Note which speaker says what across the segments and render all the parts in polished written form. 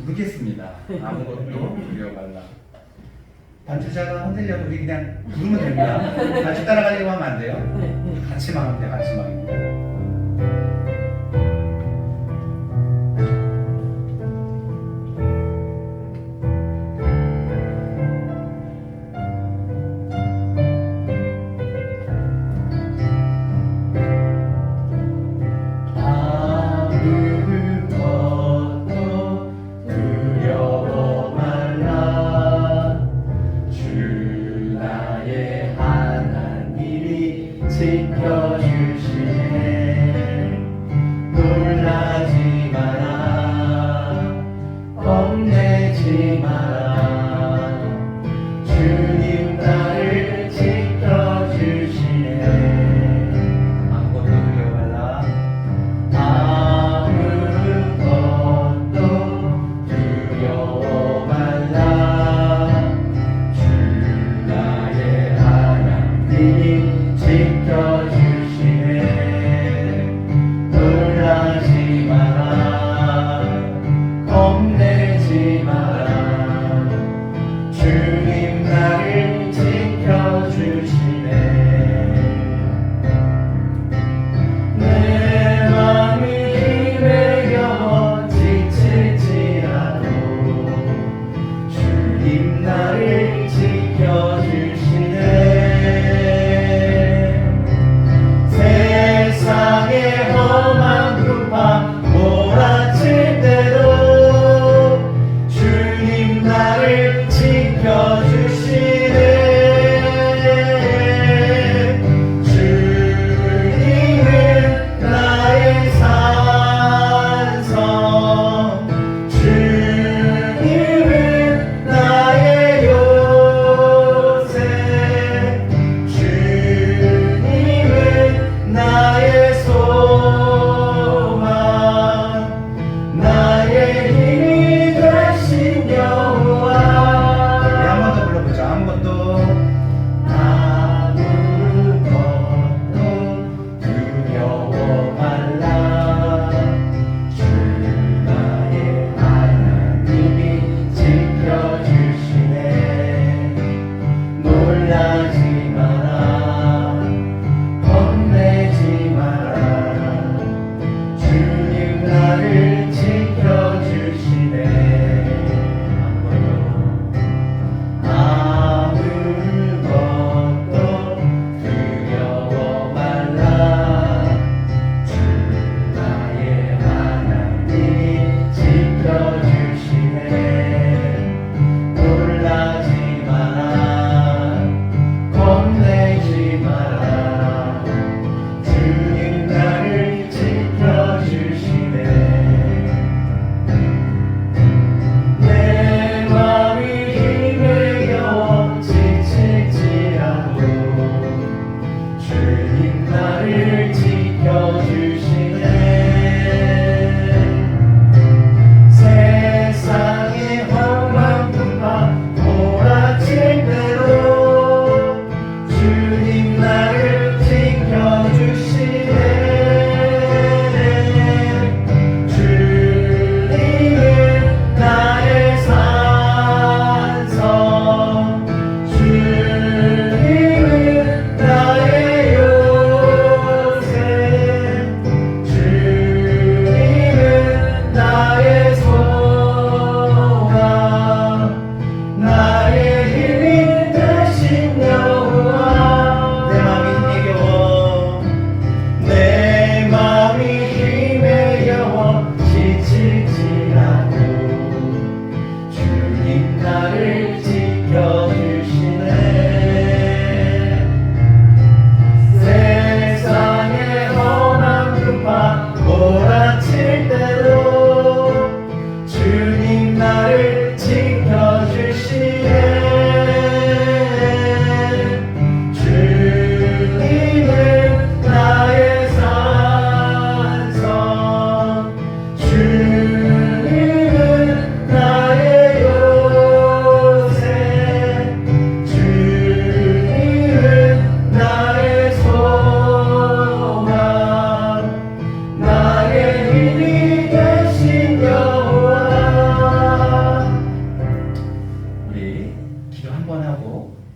Speaker 1: 묻겠습니다. 아무것도 두려워 말라. 반주자가 흔들려도 우리 그냥 부르면 됩니다. 반주 따라가려고 하면 안 돼요. 같이만 하면 돼, 같이만.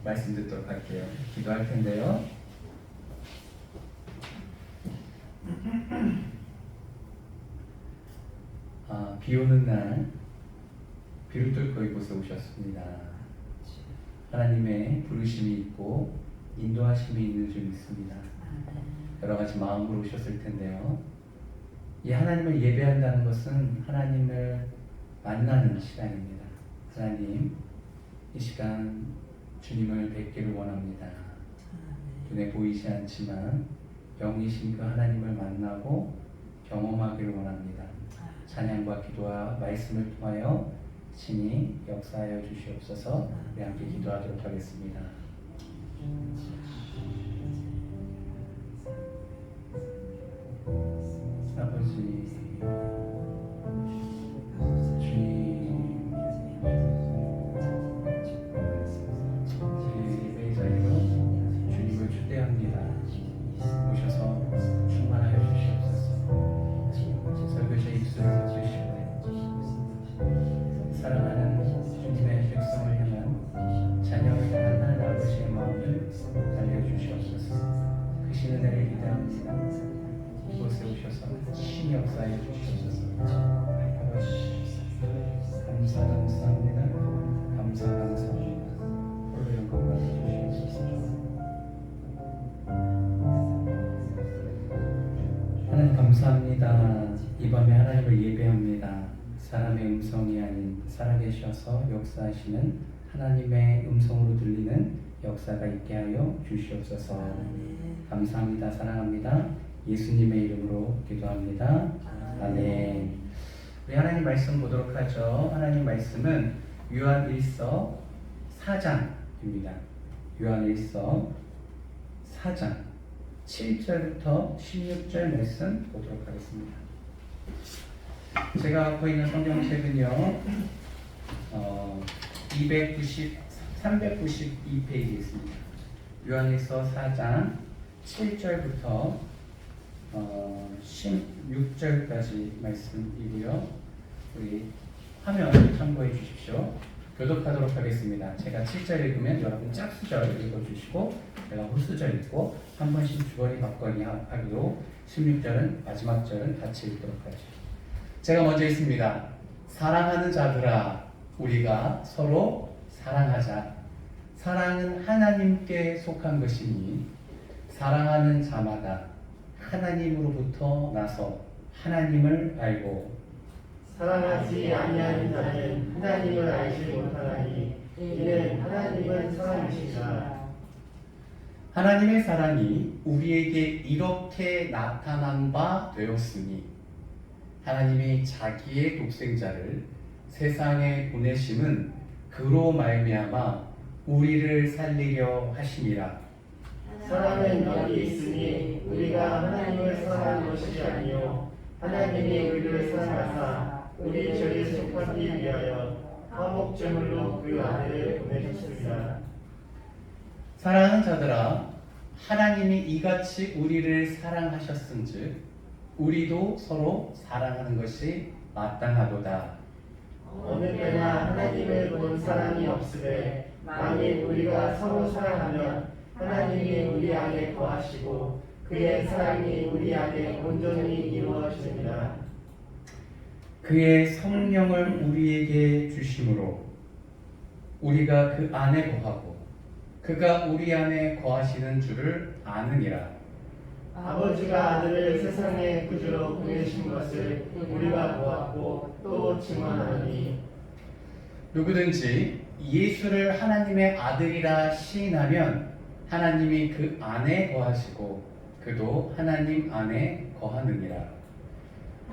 Speaker 1: 말씀 듣도록 할게요. 기도할 텐데요. 비 오는 날 비를 뚫고 이곳에 오셨습니다. 하나님의 부르심이 있고 인도하심이 있는 줄 믿습니다. 여러 가지 마음으로 오셨을 텐데요. 이 하나님을 예배한다는 것은 하나님을 만나는 시간입니다. 하나님, 이 시간 주님을 뵙기를 원합니다. 눈에 보이지 않지만 영이신 그 하나님을 만나고 경험하기를 원합니다. 찬양과 기도와 말씀을 통하여 친히 역사하여 주시옵소서. 우리 함께 기도하도록 하겠습니다. 아버지, 주님, 예배의 자리로 주님을 초대합니다. 오셔서 충만하여 주시옵소서. 설교자의 입술을 붙드시고 사랑하는 주님의 백성을 향한 자녀를 향한 하나님 아버지의 마음을 알려주시옵소서. 크신 은혜를 기대합니다. 이곳에 오셔서 친히 역사해 주시옵소서. 아버지, 감사합니다. 감사합니다. 홀로 영광 받아주시옵소서. 하나님 감사합니다. 이 밤에 하나님을 예배합니다. 사람의 음성이 아닌 살아계셔서 역사하시는 하나님의 음성으로 들리는 역사가 있게 하여 주시옵소서. 감사합니다. 사랑합니다. 예수님의 이름으로 기도합니다. 아멘. 우리 하나님 말씀 보도록 하죠. 하나님 말씀은 요한 1서 4장입니다. 요한 1서 4장 7절부터 16절 말씀 보도록 하겠습니다. 제가 갖고 있는 성경책은요 392페이지에 있습니다. 요한일서 4장 7절부터 16절까지 말씀이고요. 우리 화면 참고해 주십시오. 교독하도록 하겠습니다. 제가 7절 읽으면 여러분 짝수절 읽어주시고 제가 홀수절 읽고 한 번씩 주거리 받거니 하기로 16절은 마지막 절은 같이 읽도록 하죠. 제가 먼저 읽습니다. 사랑하는 자들아, 우리가 서로 사랑하자. 사랑은 하나님께 속한 것이니 사랑하는 자마다 하나님으로부터 나서 하나님을 알고
Speaker 2: 사랑하지 아니하는 자는 하나님을 알지 못하나니 이는 하나님은 사랑이시라.
Speaker 1: 하나님의 사랑이 우리에게 이렇게 나타난 바 되었으니 하나님이 자기의 독생자를 세상에 보내심은 그로 말미암아 우리를 살리려 하심이라.
Speaker 2: 사랑은 여기 있으니 우리가 하나님을 사랑한 것이 아니요 하나님이 우리를 사랑하사 우리 죄를 속하기 위하여 화목제물로 그 아들을 보내셨습니다.
Speaker 1: 사랑하는 자들아, 하나님이 이같이 우리를 사랑하셨은즉 우리도 서로 사랑하는 것이 마땅하도다.
Speaker 2: 어느 때나 하나님을 본 사람이 없으되 만일 우리가 서로 사랑하면 하나님이 우리 안에 거하시고 그의 사랑이 우리 안에 온전히 이루어집니다.
Speaker 1: 그의 성령을 우리에게 주심으로 우리가 그 안에 거하고 그가 우리 안에 거하시는 줄을 아느니라.
Speaker 2: 아버지가 아들을 세상에 구주로 보내신 것을 우리가 보았고 또 증언하니
Speaker 1: 누구든지 예수를 하나님의 아들이라 시인하면 하나님이 그 안에 거하시고 그도 하나님 안에 거하느니라.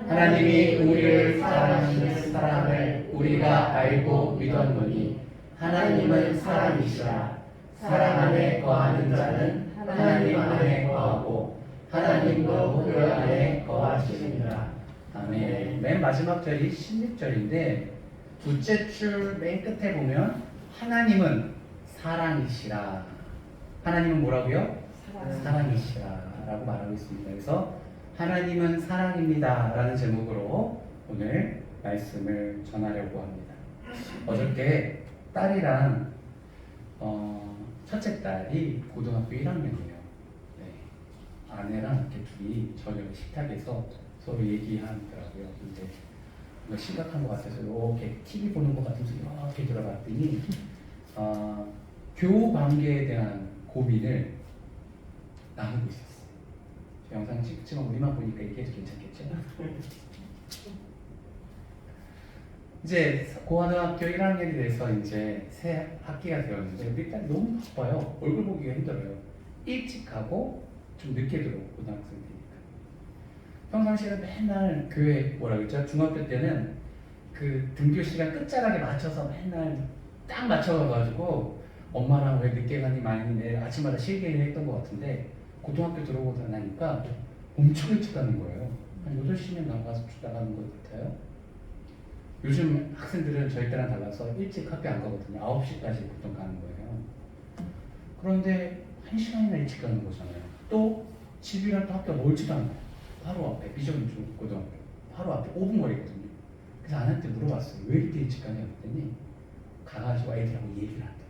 Speaker 1: 하나님이 우리를 사랑하시는 사랑을 우리가 알고 믿었노니 하나님은 사랑이시라. 사랑 안에 거하는 자는 하나님 안에 거하고 하나님도 그 안에 거하시느니라. 아멘. 맨 마지막 절이 16절인데 둘째 줄 맨 끝에 보면 하나님은 사랑이시라. 하나님은 뭐라고요? 사랑이시라 라고 말하고 있습니다. 그래서 하나님은 사랑입니다 라는 제목으로 오늘 말씀을 전하려고 합니다. 어저께 딸이랑 첫째 딸이 고등학교 1학년이에요. 네. 아내랑 이렇게 둘이 저녁 식탁에서 서로 얘기하더라고요. 근데 이거 심각한 것 같아서 이렇게 TV 보는 것 같아서 이렇게 들어봤더니 교우 관계에 대한 고민을 나누고 있었어요. 저 영상 찍지만 우리만 보니까 이게 괜찮겠죠? 이제 고등학교 1학년이 돼서 이제 새 학기가 되었는데 우리 딸이 너무 바빠요. 얼굴 보기가 힘들어요. 일찍 가고 좀 늦게 들어오고 고등학생이니까. 평상시에 맨날 교회 뭐라 그랬죠? 중학교 때는 그 등교 시간 끝자락에 맞춰서 맨날 딱 맞춰가지고 엄마랑 왜 늦게 가니 많이 내일 아침마다 실기를 했던 것 같은데 고등학교 들어오고 나니까 엄청 일찍 가는 거예요. 한 8시면 나가서 나가는 것 같아요. 요즘 학생들은 저희 때랑 달라서 일찍 학교 안 가거든요. 9시까지 보통 가는 거예요. 그런데 1시간이나 일찍 가는 거잖아요. 또 집이랑 또 학교가 멀지도 않아요. 바로 앞에 비전 고등학교 바로 앞에 5분 거리거든요. 그래서 아내한테 물어봤어요. 왜 이렇게 일찍 가냐고 했더니 가가지고 애들하고 얘기를 한대요.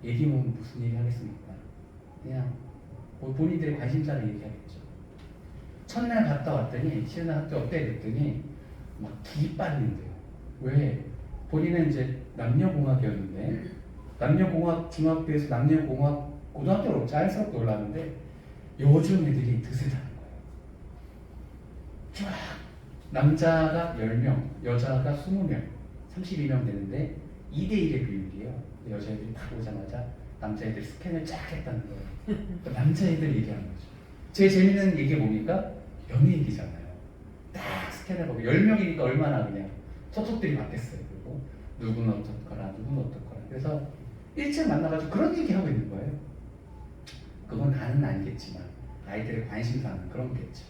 Speaker 1: 얘기면 무슨 얘기 하겠습니까? 그냥 본인들의 관심사를 얘기하겠죠. 첫날 갔다 왔더니 시은아 학교 어때? 그랬더니 막 기빨린대요. 왜? 본인은 이제 남녀공학이었는데 남녀공학 중학교에서 남녀공학 고등학교로 자연스럽게 올라왔는데 요즘 애들이 드세다는 거예요. 쫙 남자가 10명, 여자가 20명, 32명 되는데 2대1의 비율이에요. 여자애들이 딱 오자마자 남자애들 스캔을 쫙 했다는 거예요. 남자애들 얘기하는 거죠. 제일 재밌는 얘기 뭡니까? 연애 얘기잖아요. 딱 스캔해보고 10명이니까 얼마나 그냥 소속들이 바뀌었어요. 그리고 누구는 어떻거나 누구는 어떻거나. 그래서 일찍 만나가지고 그런 얘기하고 있는 거예요. 그건 나는 아니겠지만 아이들의 관심사는 그런 거겠죠.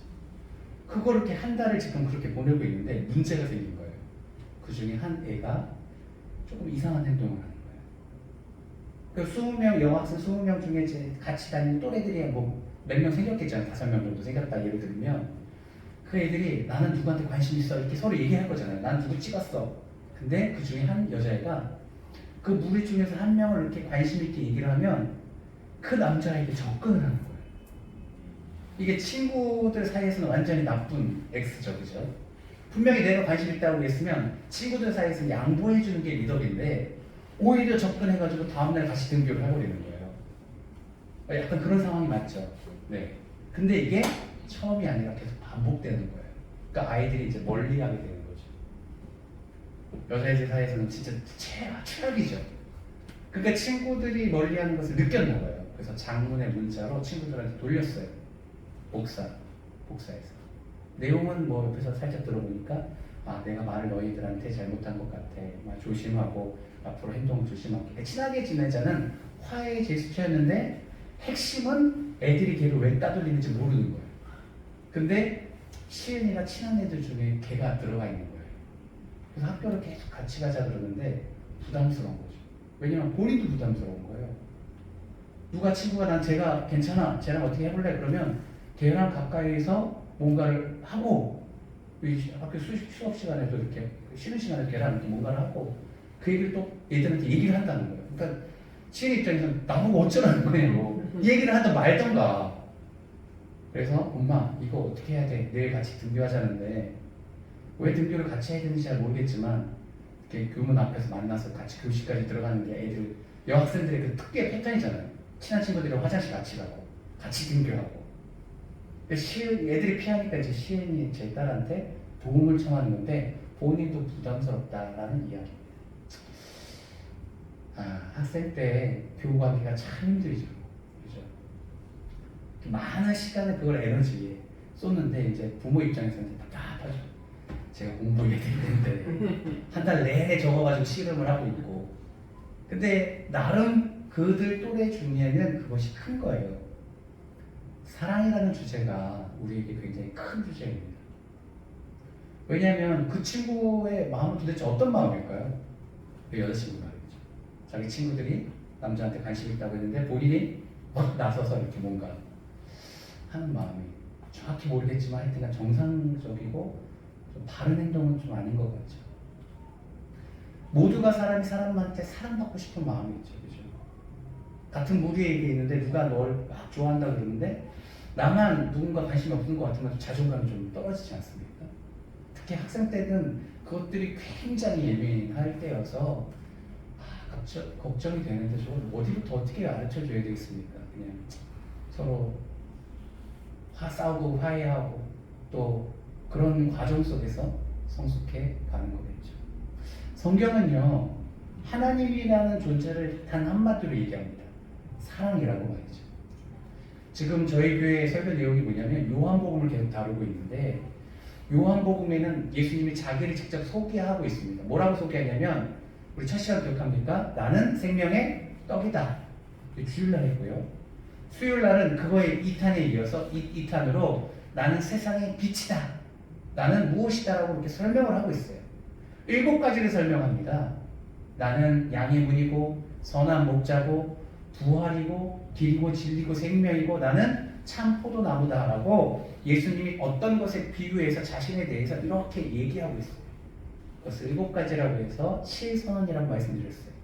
Speaker 1: 그걸 이렇게 한 달을 지금 그렇게 보내고 있는데 문제가 생긴 거예요. 그 중에 한 애가 조금 이상한 행동을 하는 거예요. 그 20명, 여학생 20명 중에 이제 같이 다니는 또래들이 뭐 몇 명 생겼겠잖아요. 5명 정도 생겼다 예를 들면 그 애들이 나는 누구한테 관심 있어 이렇게 서로 얘기할 거잖아요. 난 누구 찍었어. 근데 그 중에 한 여자애가 그 무리 중에서 한 명을 이렇게 관심 있게 얘기를 하면 그 남자에게 접근을 하는 거예요. 이게 친구들 사이에서는 완전히 나쁜 X죠, 그죠? 분명히 내가 관심 있다고 했으면 친구들 사이에서 양보해주는 게 리더인데 오히려 접근해가지고 다음날 다시 등교를 해버리는 거예요. 약간 그런 상황이 맞죠? 네. 근데 이게 처음이 아니라 계속 반복되는 거예요. 그러니까 아이들이 이제 멀리하게 되는 거죠. 여자애들 사이에서는 진짜 최악이죠. 그러니까 친구들이 멀리하는 것을 느꼈나 봐요. 그래서 장문의 문자로 친구들한테 돌렸어요. 복사해서. 내용은 뭐 옆에서 살짝 들어보니까 내가 말을 너희들한테 잘못한 것 같아. 조심하고 앞으로 행동 조심할게. 친하게 지내자는 화해의 제스처였는데 핵심은 애들이 걔를 왜 따돌리는지 모르는 거예요. 근데 시은이가 친한 애들 중에 걔가 들어가 있는 거예요. 그래서 학교를 계속 같이 가자 그러는데 부담스러운 거죠. 왜냐면 본인도 부담스러운 거예요. 누가 친구가 난 쟤가 괜찮아, 쟤랑 어떻게 해볼래? 그러면 걔랑 가까이서 뭔가를 하고 학교 수업 시간에도 이렇게 쉬는 시간에 걔랑 이렇게 뭔가를 하고 그 얘기를 또 애들한테 얘기를 한다는 거예요. 그러니까 시은 입장에서는 나보고 어쩌라는 거예요. 이 얘기를 하든 말던가. 그래서 엄마 이거 어떻게 해야 돼? 내일 같이 등교하자는데 왜 등교를 같이 해야 되는지 잘 모르겠지만 이렇게 교문 앞에서 만나서 같이 교실까지 들어가는 게 애들 여학생들의 그 특유의 패턴이잖아요. 친한 친구들이랑 화장실 같이 가고 같이 등교하고. 애들이 피하니까 이제 시은이 제 딸한테 도움을 청하는 건데 본인도 부담스럽다라는 이야기입니다. 학생 때 교우 관계가 참 힘들죠. 그죠? 많은 시간을 그걸 에너지에 쏟는데 이제 부모 입장에서는 답답하죠. 제가 공부해야 되는데 한 달 내내 적어가지고 씨름을 하고 있고 근데 나름 그들 또래 중에는 그것이 큰 거예요. 사랑이라는 주제가 우리에게 굉장히 큰 주제입니다. 왜냐하면 그 친구의 마음은 도대체 어떤 마음일까요? 그 여자친구 말이죠. 자기 친구들이 남자한테 관심 있다고 했는데 본인이 막 나서서 이렇게 뭔가 하는 마음이 정확히 모르겠지만 하여튼 정상적이고 좀 다른 행동은 좀 아닌 것 같죠. 모두가 사람이 사람한테 사랑받고 싶은 마음이 있죠. 그죠? 같은 무리에게 있는데 누가 널 막 좋아한다 그러는데 나만 누군가 관심이 없는 것 같으면 자존감이 좀 떨어지지 않습니까? 특히 학생 때는 그것들이 굉장히 예민할 때여서 걱정이 되는데 저걸 어디부터 어떻게 가르쳐줘야 되겠습니까? 그냥 서로 싸우고 화해하고 또 그런 과정 속에서 성숙해 가는 거겠죠. 성경은요, 하나님이라는 존재를 단 한마디로 얘기합니다. 사랑이라고 말이죠. 지금 저희 교회의 설교 내용이 뭐냐면 요한복음을 계속 다루고 있는데 요한복음에는 예수님이 자기를 직접 소개하고 있습니다. 뭐라고 소개하냐면 우리 첫 시간 기억합니까? 나는 생명의 떡이다. 주일날 했고요. 수요일날은 그거의 2탄에 이어서 2탄으로 나는 세상의 빛이다. 나는 무엇이다 라고 이렇게 설명을 하고 있어요. 7가지를 설명합니다. 나는 양의 문이고 선한 목자고 부활이고 길이고 진리고 생명이고 나는 참 포도나무다 라고 예수님이 어떤 것에 비유해서 자신에 대해서 이렇게 얘기하고 있어요. 그것을 7가지라고 해서 7선언이라고 말씀드렸어요.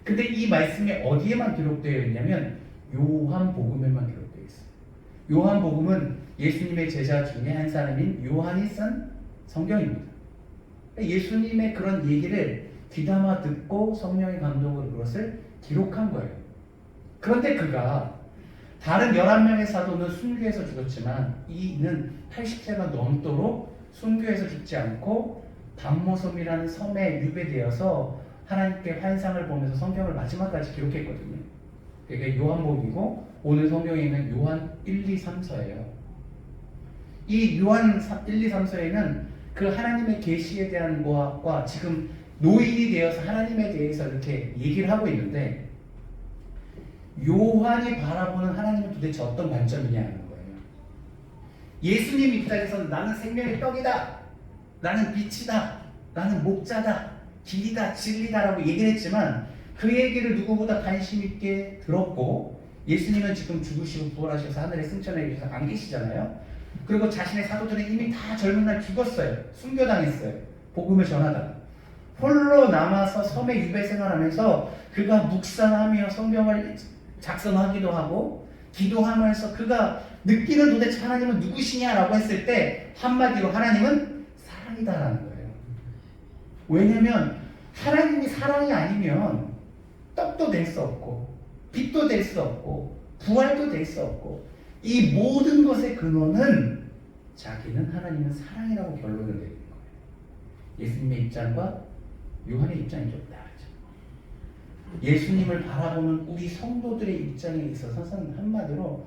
Speaker 1: 근데 이 말씀이 어디에만 기록되어 있냐면 요한복음에만 기록되어 있어요. 요한복음은 예수님의 제자 중에 한 사람인 요한이 쓴 성경입니다. 예수님의 그런 얘기를 귀담아 듣고 성령의 감동으로 그것을 기록한 거예요. 그런데 그가 다른 11명의 사도는 순교해서 죽었지만 이는 80세가 넘도록 순교해서 죽지 않고 밤모섬이라는 섬에 유배되어서 하나님께 환상을 보면서 성경을 마지막까지 기록했거든요. 그게 요한복음이고 오늘 성경에 있는 요한 1, 2, 3서예요. 이 요한 1, 2, 3서에는 그 하나님의 계시에 대한 것과 지금 노인이 되어서 하나님에 대해서 이렇게 얘기를 하고 있는데 요한이 바라보는 하나님은 도대체 어떤 관점이냐는 거예요. 예수님 입장에서는 나는 생명의 떡이다. 나는 빛이다. 나는 목자다. 길이다. 진리다라고 얘기를 했지만 그 얘기를 누구보다 관심 있게 들었고 예수님은 지금 죽으시고 부활하셔서 하늘에 승천해 계셔서 안 계시잖아요. 그리고 자신의 사도들은 이미 다 젊은 날 죽었어요. 순교당했어요. 복음을 전하다가. 홀로 남아서 섬에 유배 생활하면서 그가 묵상하며 성경을 작성하기도 하고 기도하면서 그가 느끼는 도대체 하나님은 누구시냐라고 했을 때 한마디로 하나님은 사랑이다라는 거예요. 왜냐면 하나님이 사랑이 아니면 떡도 될 수 없고 빛도 될 수 없고 부활도 될 수 없고 이 모든 것의 근원은 자기는 하나님은 사랑이라고 결론을 내리는 거예요. 예수님의 입장과 요한의 입장이 좀 다르죠. 예수님을 바라보는 우리 성도들의 입장에 있어서는 한마디로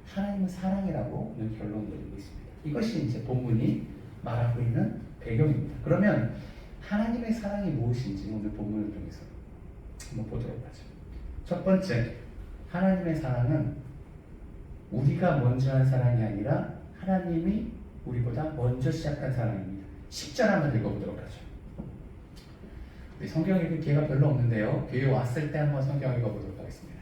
Speaker 1: 하나님은 사랑이라고 결론을 내리고 있습니다. 이것이 이제 본문이 말하고 있는 배경입니다. 그러면 하나님의 사랑이 무엇인지 오늘 본문을 통해서 한번 보도록 하죠. 첫 번째, 하나님의 사랑은 우리가 먼저 한 사랑이 아니라 하나님이 우리보다 먼저 시작한 사랑입니다. 10절 한번 읽어보도록 하죠. 성경 읽을 기회가 별로 없는데요. 교회 왔을 때 한번 성경 읽어보도록 하겠습니다.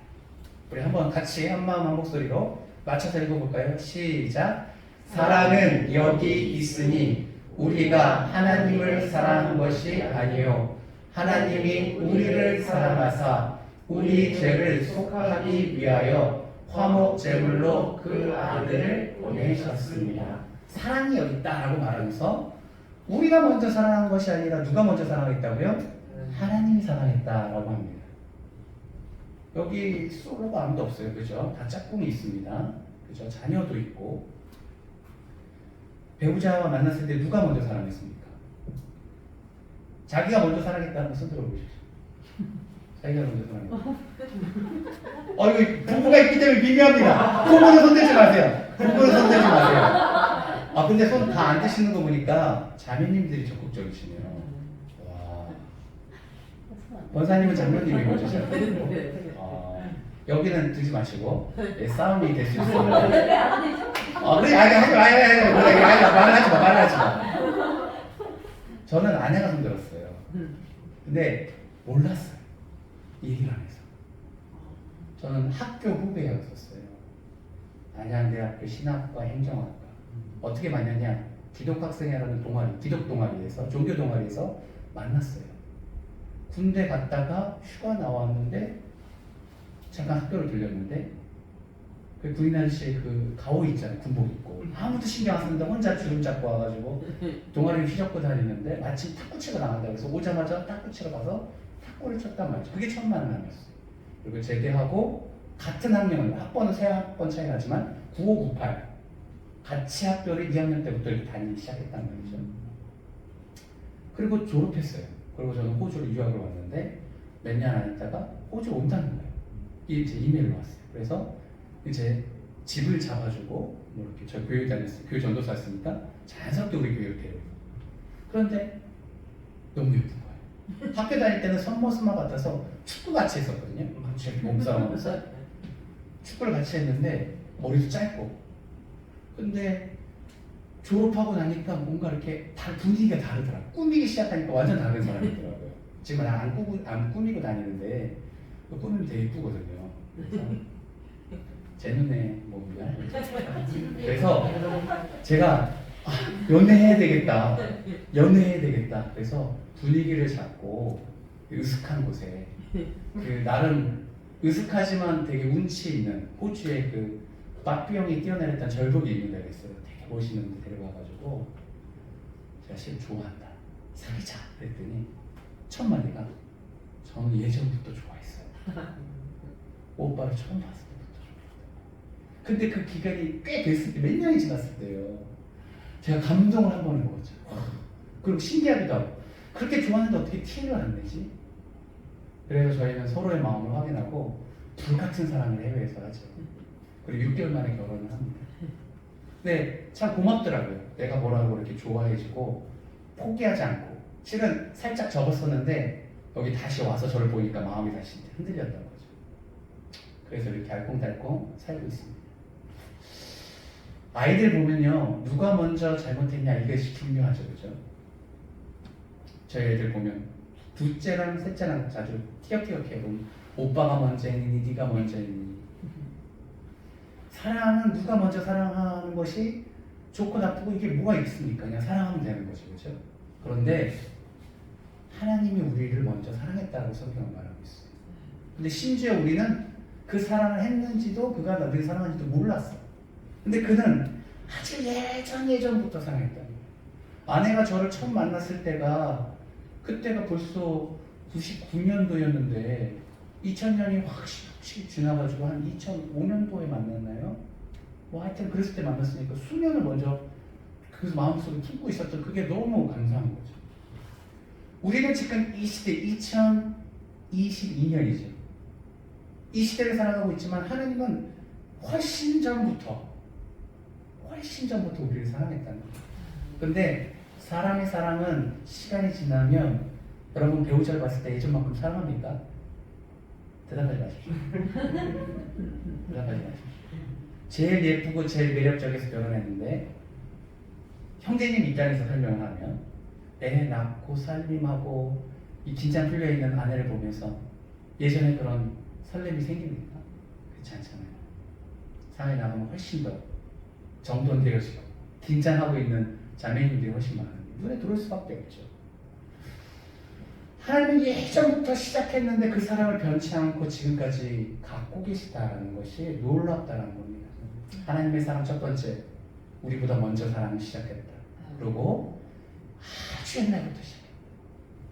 Speaker 1: 우리 한번 같이 한 마음 한 목소리로 맞춰서 읽어볼까요? 시작! 사랑은 여기 있으니 우리가 하나님을 사랑한 것이 아니요 하나님이 우리를 사랑하사 우리 죄를 속하기 위하여 화목 제물로 그 아들을 보내셨습니다. 사랑이 여기 있다라고 말하면서 우리가 먼저 사랑한 것이 아니라 누가 먼저 사랑했다고요? 하나님이 사랑했다라고 합니다. 여기 솔로가 아무도 없어요. 그죠? 다 짝꿍이 있습니다. 그죠? 자녀도 있고. 배우자와 만났을 때 누가 먼저 사랑했습니까? 자기가 먼저 사랑했다는 거 손 들어보십시오. 자기가 먼저 사랑했다. 이거 부부가 있기 때문에 미묘합니다. 부부는 손대지 마세요. 부부는 손대지 마세요. 근데 손 다 안 드시는 거 보니까 자매님들이 적극적이시네요. 와. 권사님은 장로님이 보시죠. 여기는 들지 마시고 싸움이 될 수 있어요. 그래, 하지 마. 말하지 마. 저는 아내가 손들었어요. 근데 몰랐어요. 얘기를 안 해서. 저는 학교 후배였었어요. 안양대학교 신학과 행정학과. 어떻게 만났냐? 기독학생회라는 동아리, 기독 동아리에서, 종교 동아리에서 만났어요. 군대 갔다가 휴가 나왔는데 잠깐 학교를 들렸는데 그 군인 아저씨 그 가오 있잖아요. 군복 입고 아무도 신경 안 쓰는데 혼자 주름 잡고 와가지고 동아리를 휘젓고 다니는데 마침 탁구치가 나간다 그래서 오자마자 탁구치러 가서 탁구를 쳤단 말이죠. 그게 첫 만남이었어요. 그리고 제대하고 같은 학년을 학번은 세 학번 차이 나지만 9598 같이 학교를 2학년 때부터 이렇게 다니기 시작했단 말이죠. 그리고 졸업했어요. 그리고 저는 호주로 유학을 왔는데 몇 년 안 있다가 호주 온다는 거예요. 이제 이메일로 왔어요. 그래서 이제 집을 잡아주고 뭐 이렇게 저 교회 다녔어요. 교회 전도사였으니까 자연스럽게 우리 교회로 데려요. 그런데 너무 예쁜 거예요. 학교 다닐 때는 선머스마 같아서 축구 같이 했었거든요. 제 몸싸움하면서 축구를 같이 했는데 머리도 짧고. 근데 졸업하고 나니까 뭔가 이렇게 다 분위기가 다르더라고요. 꾸미기 시작하니까 완전 다른 사람이더라고요. 지금 안 꾸미고 다니는데 꾸미면 되게 예쁘거든요. 그래서 제 눈에 뭡니다. 그래서 제가 연애해야 되겠다. 그래서 분위기를 잡고 으슥한 곳에 그 나름 으슥하지만 되게 운치 있는 호주의 그 박비영이 뛰어내렸던 절벽이 있는 데가 있어요. 되게 멋있는 데 데려가가지고 제가 실은 좋아한다. 사귀자. 그랬더니 첫 마디가 저는 예전부터 좋아했어요. 오빠를 처음 봤을 때부터 좋아했다. 근데 그 기간이 꽤 됐을 때 몇 년이 지났을 때요. 제가 감동을 한 번을 먹었죠. 그리고 신기하기도 하고 그렇게 좋아하는데 어떻게 티를 안 내지? 그래서 저희는 서로의 마음을 확인하고 불같은 사랑을 해외에서 하죠. 그리고 6개월 만에 결혼을 합니다. 근데 참 고맙더라고요. 내가 뭐라고 이렇게 좋아해주고 포기하지 않고 실은 살짝 접었었는데 여기 다시 와서 저를 보니까 마음이 다시 흔들렸던 거죠. 그래서 이렇게 알콩달콩 살고 있습니다. 아이들 보면요, 누가 먼저 잘못했냐 이것이 중요하죠, 그죠? 저희 애들 보면 둘째랑 셋째랑 자주 티격태격해 보면 오빠가 먼저 했니, 네가 먼저 했니. 사랑은 누가 먼저 사랑하는 것이 좋고 나쁘고 이게 뭐가 있습니까? 그냥 사랑하면 되는 거죠, 그죠? 그런데 하나님이 우리를 먼저 사랑했다고 성경은 말하고 있어요. 근데 심지어 우리는 그 사랑을 했는지도 그가 나를 사랑하는지도 몰랐어. 근데 그는 아주 예전부터 사랑했다는 거예요. 아내가 저를 처음 만났을 때가 그때가 벌써 99년도였는데 2000년이 확실히 지나가지고 한 2005년도에 만났나요? 뭐 하여튼 그랬을 때 만났으니까 수년을 먼저 그래서 마음속에 품고 있었던 그게 너무 감사한 거죠. 우리는 지금 이 시대 2022년이죠. 이 시대를 살아가고 있지만 하나님은 훨씬 전부터 우리를 사랑했다는 거예요. 근데 사람의 사랑은 시간이 지나면 여러분 배우자를 봤을 때 예전만큼 사랑합니까? 대답하지 마십시오. 대답하지 마십시오. 제일 예쁘고 제일 매력적에서 결혼했는데 형제님 입장에서 설명을 하면 애 낳고 살림하고 이 긴장 풀려있는 아내를 보면서 예전에 그런 설렘이 생깁니까? 그렇지 않잖아요. 사회 나가면 훨씬 더 정돈되어지고 긴장하고 있는 자매님들이 훨씬 많은데 눈에 들어올 수밖에 없죠. 하나님은 예전부터 시작했는데 그 사랑을 변치 않고 지금까지 갖고 계시다는 것이 놀랍다는 겁니다. 하나님의 사랑 첫 번째, 우리보다 먼저 사랑을 시작했다. 그리고 아주 옛날부터 시작했다.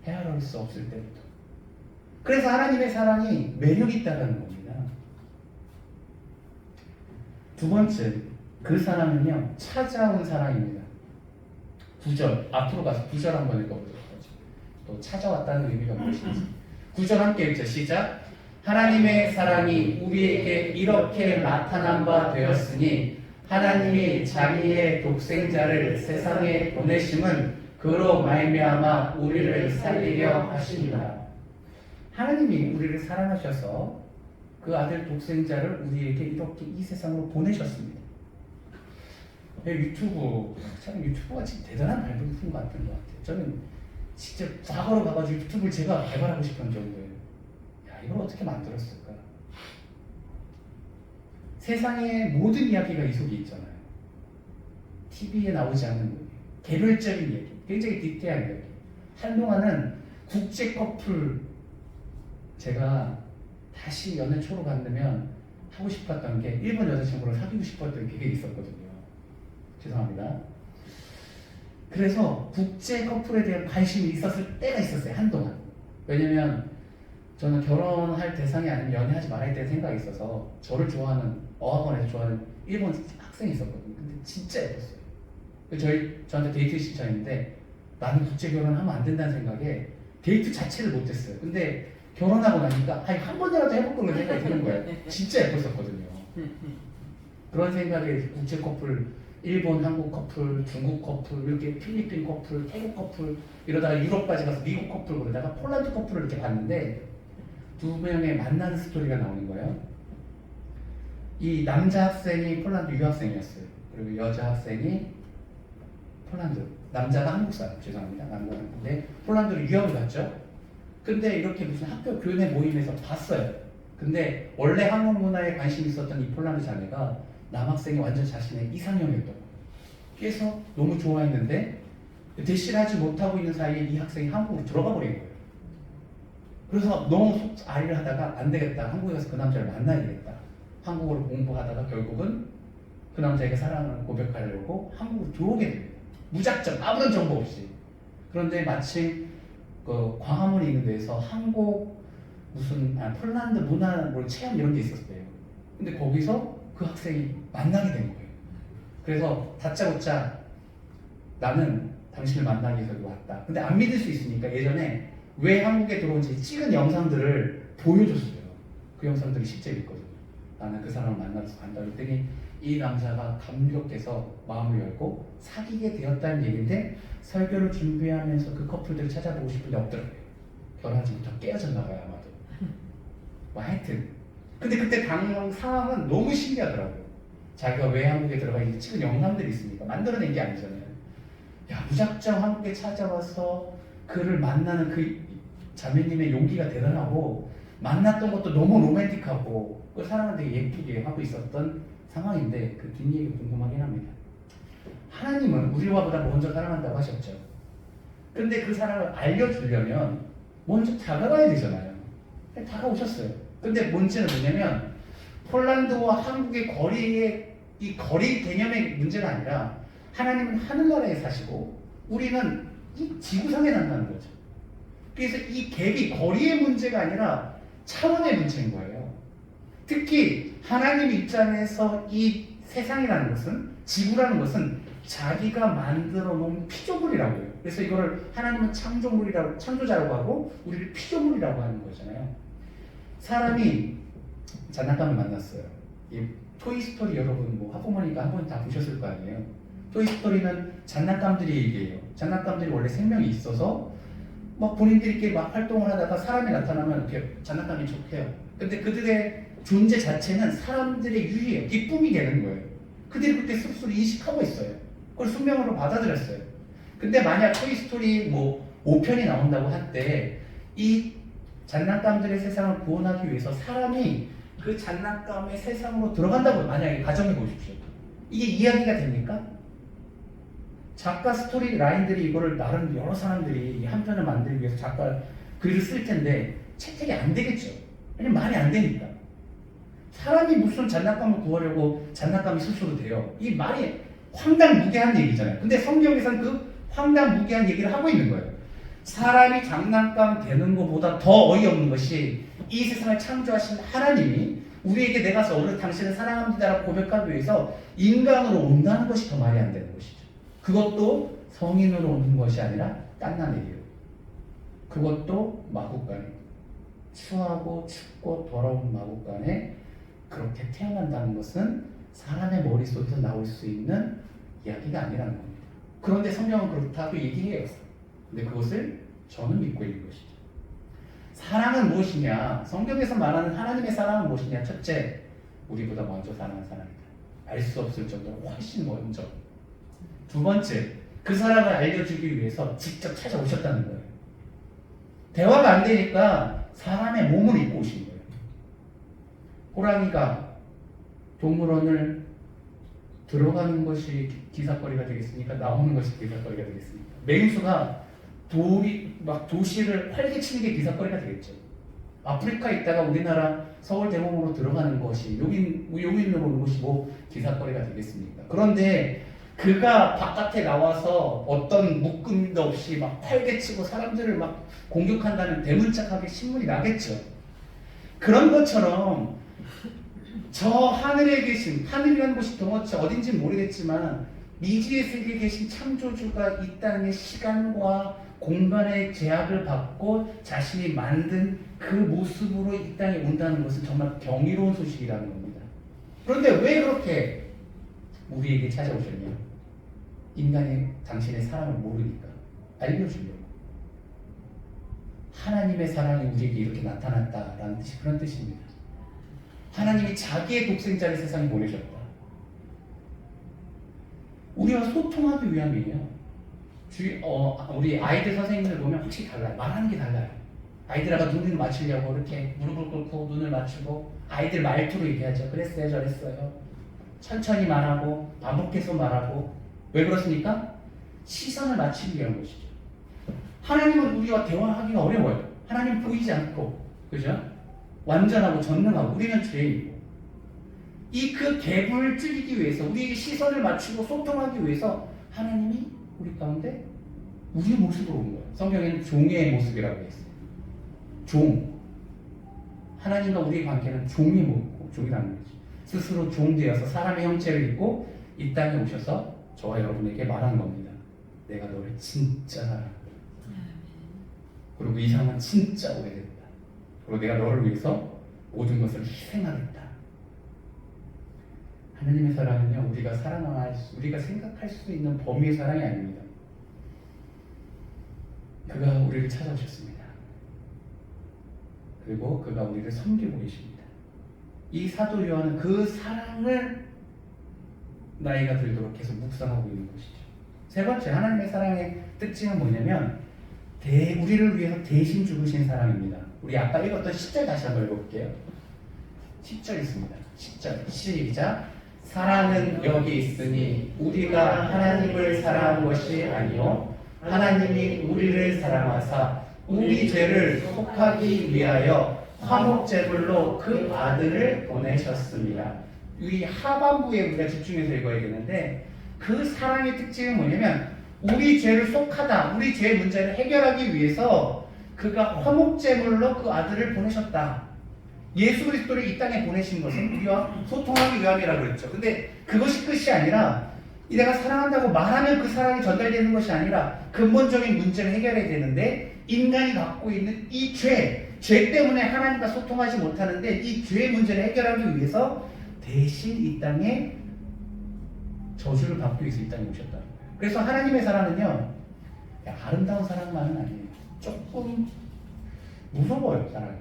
Speaker 1: 헤아릴 수 없을 때부터. 그래서 하나님의 사랑이 매력이 있다는 겁니다. 두 번째, 그 사랑은요, 찾아온 사랑입니다. 9절, 앞으로 가서 9절 한번 읽어보도록 하죠. 또 찾아왔다는 의미가 무엇인지. 9절 함께 읽죠. 시작. 하나님의 사랑이 우리에게 이렇게 나타난 바 되었으니 하나님이 자기의 독생자를 세상에 보내심은 그로 말미암아 우리를 살리려 하십니다. 하나님이 우리를 사랑하셔서 그 아들 독생자를 우리에게 이렇게 이 세상으로 보내셨습니다. 참 유튜브가 진짜 대단한 발명품 같은 것 같아요. 저는 직접 과거로 가가지고 유튜브를 제가 개발하고 싶은 정도예요. 야, 이걸 어떻게 만들었을까? 세상의 모든 이야기가 이 속에 있잖아요. TV에 나오지 않는 개별적인 얘기, 굉장히 디테일한 이야기. 한동안은 국제 커플 제가 다시 연애 초로 만나면 하고 싶었던 게 일본 여자친구를 사귀고 싶었던 계획이 있었거든요. 죄송합니다. 그래서 국제 커플에 대한 관심이 있었을 때가 있었어요. 한동안. 왜냐면 저는 결혼할 대상이 아니면 연애하지 말아야 될 생각이 있어서 저를 좋아하는 어학원에서 좋아하는 일본 학생이 있었거든요. 근데 진짜 예뻤어요. 저한테 데이트 신청했는데 나는 국제 결혼하면 안 된다는 생각에 데이트 자체를 못했어요. 근데 결혼하고 나니까 아니 한 번이라도 해볼 거는 생각이 드는 거예요. 진짜 예뻤었거든요. 그런 생각에 국제 커플, 일본, 한국 커플, 중국 커플, 이렇게 필리핀 커플, 태국 커플 이러다가 유럽까지 가서 미국 커플 그러다가 폴란드 커플을 이렇게 봤는데 두 명의 만나는 스토리가 나오는 거예요. 이 남자 학생이 폴란드 유학생이었어요. 그리고 여자 학생이 폴란드, 남자가 한국 사람, 죄송합니다. 남자는 근데 폴란드로 유학을 갔죠. 근데 이렇게 무슨 학교 교내 모임에서 봤어요. 근데 원래 한국 문화에 관심이 있었던 이 폴란드 자매가 남학생이 완전 자신의 이상형이었던 거예요. 그래서 너무 좋아했는데 대시를 하지 못하고 있는 사이에 이 학생이 한국으로 들어가 버린 거예요. 그래서 너무 속앓이를 하다가 안 되겠다. 한국에 가서 그 남자를 만나야겠다. 한국어를 공부하다가 결국은 그 남자에게 사랑을 고백하려고 한국으로 들어오게 돼요. 무작정 아무런 정보 없이. 그런데 마침 그 광화문에 있는 데에서 한국 무슨 폴란드 문화 뭐 체험 이런 게 있었대요. 근데 거기서 그 학생이 만나게 된 거예요. 그래서 다짜고짜 나는 당신을 만나기 위해서 여기 왔다. 근데 안 믿을 수 있으니까 예전에 왜 한국에 들어온지 찍은 영상들을 보여줬어요. 그 영상들이 실제 있거든요. 나는 그 사람을 만나서 간다 그랬더니 이 남자가 감격해서 마음을 열고 사귀게 되었다는 얘기인데 설교를 준비하면서 그 커플들을 찾아보고 싶은데 없더라고요. 결혼하지 못하고 깨어졌나 봐요 아마도. 뭐 하여튼 근데 그때 당황 상황은 너무 신기하더라고요. 자기가 왜 한국에 들어가 있는지 찍은 영상들이 있으니까 만들어낸 게 아니잖아요. 야 무작정 한국에 찾아와서 그를 만나는 그 자매님의 용기가 대단하고 만났던 것도 너무 로맨틱하고 그 사람을 되게 예쁘게 하고 있었던 상황인데 그 뒷얘기 궁금하긴 합니다. 하나님은 우리와보다 먼저 사랑한다고 하셨죠. 근데 그 사랑을 알려주려면 먼저 다가가야 되잖아요. 다가오셨어요. 근데 문제는 뭐냐면 폴란드와 한국의 거리의 이 거리 개념의 문제가 아니라 하나님은 하늘나라에 사시고 우리는 이 지구상에 산다는 거죠. 그래서 이 갭이 거리의 문제가 아니라 차원의 문제인 거예요. 특히 하나님 입장에서 이 세상이라는 것은 지구라는 것은 자기가 만들어 놓은 피조물이라고 해요. 그래서 이거를 하나님은 창조자라고 하고 우리를 피조물이라고 하는 거잖아요. 사람이 장난감을 만났어요. 이 토이스토리 여러분 뭐 학부모니까 한 번 다 보셨을 거 아니에요. 토이스토리는 장난감들이 얘기해요. 장난감들이 원래 생명이 있어서 막 본인들이 이렇게 막 활동을 하다가 사람이 나타나면 이렇게 장난감이 촉해요. 근데 그들의 존재 자체는 사람들의 유희예요. 기쁨이 되는 거예요. 그들이 그렇게 스스로 인식하고 있어요. 그걸 숙명으로 받아들였어요. 근데 만약 토이스토리 뭐 5편이 나온다고 할 때 이 장난감들의 세상을 구원하기 위해서 사람이 그 장난감의 세상으로 들어간다고 만약에 가정해 보십시오. 이게 이야기가 됩니까? 작가 스토리 라인들이 이거를 나름 여러 사람들이 한 편을 만들기 위해서 작가 글을 쓸 텐데 채택이 안 되겠죠. 왜냐면 말이 안 되니까. 사람이 무슨 장난감을 구하려고 장난감이 스스로 돼요. 이 말이 황당무계한 얘기잖아요. 근데 성경에서는 그 황당무계한 얘기를 하고 있는 거예요. 사람이 장난감 되는 것보다 더 어이없는 것이 이 세상을 창조하신 하나님이 우리에게 내가 너를 당신을 사랑합니다라고 고백하기 위해서 인간으로 온다는 것이 더 말이 안 되는 것이죠. 그것도 성인으로 오는 것이 아니라 깐나내리요. 그것도 마국간에 추하고 춥고 더러운 마국간에 그렇게 태어난다는 것은 사람의 머릿속에서 나올 수 있는 이야기가 아니라는 겁니다. 그런데 성경은 그렇다고 얘기해요. 근데 그것을 저는 믿고 있는 것이죠. 사랑은 무엇이냐? 성경에서 말하는 하나님의 사랑은 무엇이냐? 첫째, 우리보다 먼저 사랑한 사람이다. 알 수 없을 정도로 훨씬 먼저. 두 번째, 그 사랑을 알려주기 위해서 직접 찾아오셨다는 거예요. 대화가 안 되니까 사람의 몸을 입고 오신 거예요. 호랑이가 동물원을 들어가는 것이 기사거리가 되겠습니까? 나오는 것이 기사거리가 되겠습니까? 맹수가 도시를 활개치는 게 기사거리가 되겠죠. 아프리카에 있다가 우리나라 서울대공원으로 들어가는 것이 용인으로 오는 것이 뭐 기사거리가 되겠습니까? 그런데 그가 바깥에 나와서 어떤 묶음도 없이 막 팔개치고 사람들을 막 공격한다는 대문짝하게 신문이 나겠죠. 그런 것처럼 저 하늘에 계신, 하늘이라는 곳이 도대체 어딘지 모르겠지만 미지의 세계에 계신 창조주가 이 땅의 시간과 공간의 제약을 받고 자신이 만든 그 모습으로 이 땅에 온다는 것은 정말 경이로운 소식이라는 겁니다. 그런데 왜 그렇게 우리에게 찾아오셨냐? 인간이 당신의 사랑을 모르니까 알려주려고. 하나님의 사랑이 우리에게 이렇게 나타났다라는 뜻이 그런 뜻입니다. 하나님이 자기의 독생자를 세상에 보내셨다. 우리와 소통하기 위함이에요. 우리 아이들 선생님들 보면 확실히 달라요. 말하는 게 달라요. 아이들하고 눈을 맞추려고 이렇게 무릎을 꿇고 눈을 맞추고 아이들 말투로 얘기하죠. 그랬어요, 저랬어요. 천천히 말하고 반복해서 말하고. 왜 그렇습니까? 시선을 맞추기 위한 것이죠. 하나님은 우리와 대화하기가 어려워요. 하나님 보이지 않고, 그죠? 완전하고 전능하고 우리는 죄인이고. 그 갭을 줄이기 위해서 우리에게 시선을 맞추고 소통하기 위해서 하나님이 우리 가운데 우리의 모습으로 온 거예요. 성경에는 종의 모습이라고 했어요. 종. 하나님과 우리의 관계는 종이라는 거죠. 스스로 종되어서 사람의 형체를 입고 이 땅에 오셔서 저와 여러분에게 말하는 겁니다. 내가 너를 진짜 사랑한다. 그리고 이 삶은 진짜 오래됐다. 그리고 내가 너를 위해서 모든 것을 희생하겠다. 하나님의 사랑은요, 우리가 생각할 수 있는 범위의 사랑이 아닙니다. 그가 우리를 찾아오셨습니다. 그리고 그가 우리를 섬기고 계십니다. 이 사도 요한은 그 사랑을 나이가 들도록 계속 묵상하고 있는 것이죠. 세 번째, 하나님의 사랑의 특징은 뭐냐면 우리를 위해서 대신 죽으신 사랑입니다. 우리 아까 읽었던 10절 다시 한번 읽어볼게요. 10절 있습니다. 10절 시작. 사랑은 여기 있으니 우리가 하나님을 사랑한 것이 아니요 하나님이 우리를 사랑하사 우리 죄를 속하기 위하여 화목제물로 그 아들을 보내셨습니다. 이 하반부에 우리가 집중해서 읽어야 되는데 그 사랑의 특징은 뭐냐면 우리 죄를 속하다, 우리 죄의 문제를 해결하기 위해서 그가 화목제물로 그 아들을 보내셨다. 예수 그리스도를 이 땅에 보내신 것은 우리와 소통하기 위함이라고 그랬죠. 근데 그것이 끝이 아니라 내가 사랑한다고 말하면 그 사랑이 전달되는 것이 아니라 근본적인 문제를 해결해야 되는데 인간이 갖고 있는 이 죄 때문에 하나님과 소통하지 못하는데 이 죄의 문제를 해결하기 위해서 대신 이 땅에 저주를 받기 위해서 이 땅에 오셨다. 그래서 하나님의 사랑은요, 아름다운 사랑만은 아니에요. 조금 무서워요, 사랑이.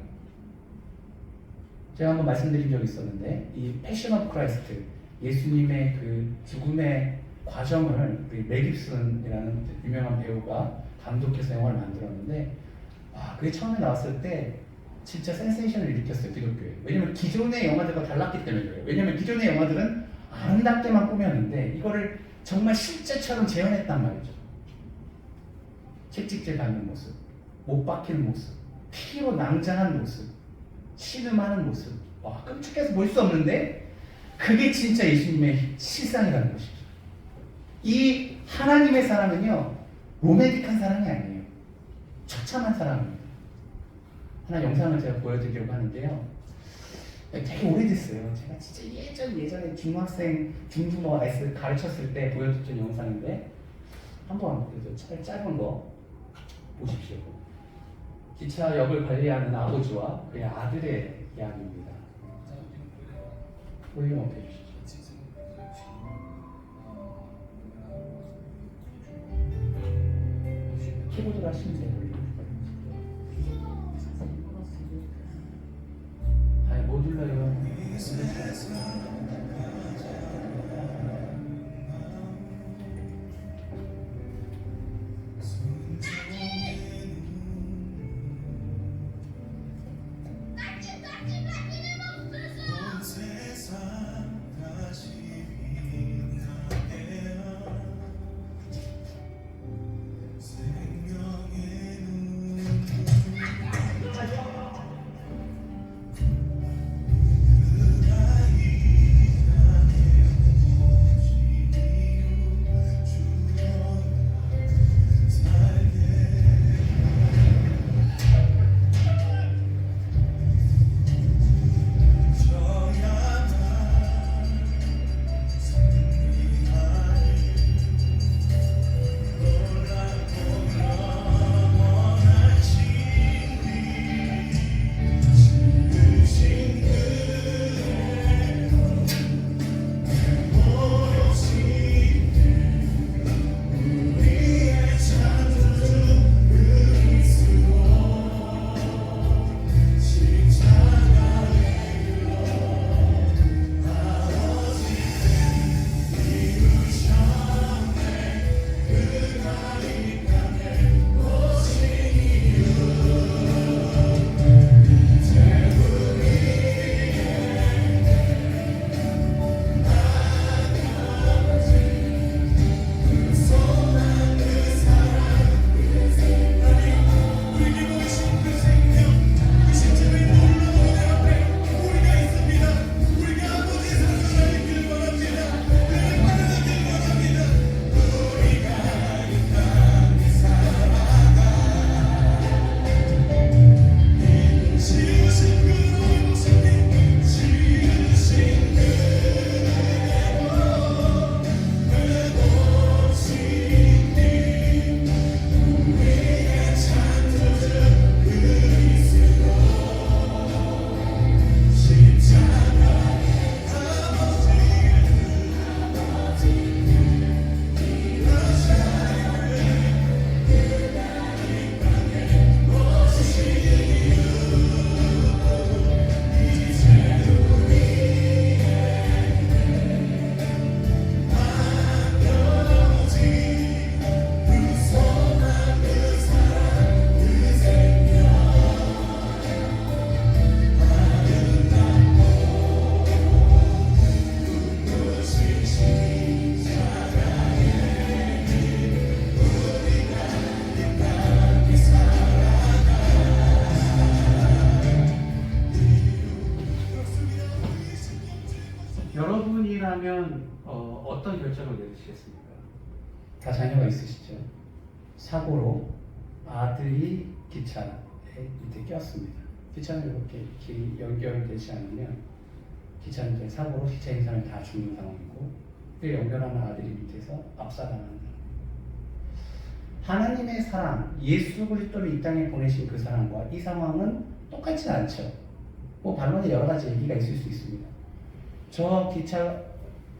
Speaker 1: 제가 한번 말씀드린 적이 있었는데 이 패션 오브 크라이스트, 예수님의 그 죽음의 과정을 우리 멜 깁슨이라는 유명한 배우가 감독해서 영화를 만들었는데 그게 처음에 나왔을 때 진짜 센세이션을 일으켰어요, 기독교에. 왜냐면 기존의 영화들과 달랐기 때문에 그래요. 왜냐면 기존의 영화들은 아름답게만 꾸몄는데 이거를 정말 실제처럼 재현했단 말이죠. 채찍질 받는 모습, 못 박히는 모습, 피로 낭자한 모습, 신음하는 모습. 와, 끔찍해서 볼 수 없는데 그게 진짜 예수님의 실상이라는 것이죠. 이 하나님의 사랑은요, 로맨틱한 사랑이 아니에요. 처참한 사랑입니다. 하나 영상을 제가 보여드리려고 하는데요. 되게 오래됐어요. 제가 진짜 예전에 중중고 가르쳤을 때 보여줬던 영상인데 한번 짧은 거 보십시오. 기차역을 관리하는 아버지와 그의 아들의 이야기입니다. 볼륨 업 해주시죠. 키보드로 하시면 돼요. 아니 못 눌러요.
Speaker 3: 하나님이라면 어떤 결정을 내리시겠습니까?
Speaker 1: 다 자녀가 있으시죠? 사고로 아들이 기차에 밑에 꼈습니다. 기차는 이렇게 길이 연결되지 않으면 기차는 이제 사고로 기차에 있는 사람이 다 죽는 상황이고 그 연결하는 아들이 밑에서 압사당하는 상황. 하나님의 사랑, 예수 그리스도를 이 땅에 보내신 그 사랑과 이 상황은 똑같지 않죠. 뭐 반론에 여러 가지 얘기가 있을 수 있습니다. 저 기차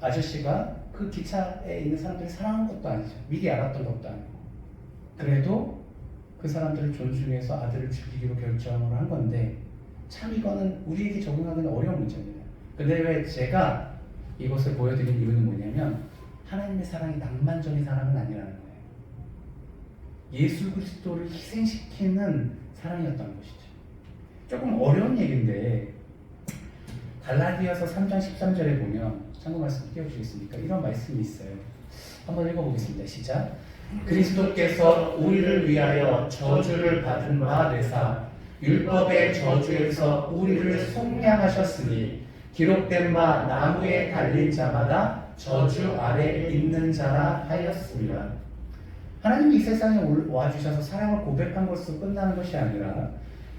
Speaker 1: 아저씨가 그 기차에 있는 사람들을 사랑한 것도 아니죠. 미리 알았던 것도 아니고. 그래도 그 사람들을 존중해서 아들을 죽이기로 결정을 한 건데 참 이거는 우리에게 적용하기는 어려운 문제입니다. 근데 왜 제가 이것을 보여드린 이유는 뭐냐면 하나님의 사랑이 낭만적인 사랑은 아니라는 거예요. 예수 그리스도를 희생시키는 사랑이었던 것이죠. 조금 어려운 얘기인데 갈라디아서 3장 13절에 보면 참고 말씀 띄워주시겠습니까? 이런 말씀이 있어요. 한번 읽어보겠습니다. 시작. 그리스도께서 우리를 위하여 저주를 받은 바 되사 율법의 저주에서 우리를 속량하셨으니 기록된 바 나무에 달린 자마다 저주 아래 있는 자라 하였습니다. 하나님이 이 세상에 와주셔서 사랑을 고백한 것으로 끝나는 것이 아니라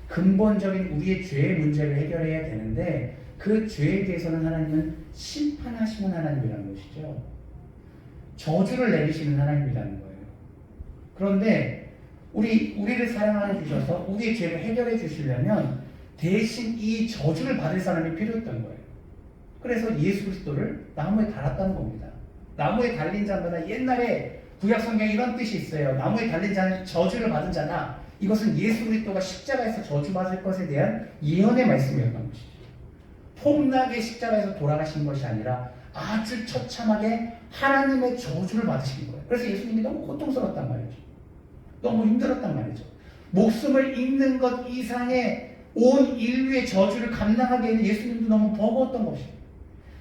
Speaker 1: 근본적인 우리의 죄의 문제를 해결해야 되는데 그 죄에 대해서는 하나님은 심판하시는 하나님이라는 것이죠. 저주를 내리시는 하나님이라는 거예요. 그런데 우리를 사랑하여 주셔서 우리의 죄를 해결해 주시려면 대신 이 저주를 받을 사람이 필요했던 거예요. 그래서 예수 그리스도를 나무에 달았다는 겁니다. 나무에 달린 자마다 옛날에 구약 성경에 이런 뜻이 있어요. 나무에 달린 자는 저주를 받은 자나 이것은 예수 그리스도가 십자가에서 저주받을 것에 대한 예언의 말씀이었던 것이죠. 폼나게 십자가에서 돌아가신 것이 아니라 아주 처참하게 하나님의 저주를 받으신 거예요. 그래서 예수님이 너무 고통스러웠단 말이죠. 너무 힘들었단 말이죠. 목숨을 잃는 것 이상의 온 인류의 저주를 감당하기에는 예수님도 너무 버거웠던 것이에요.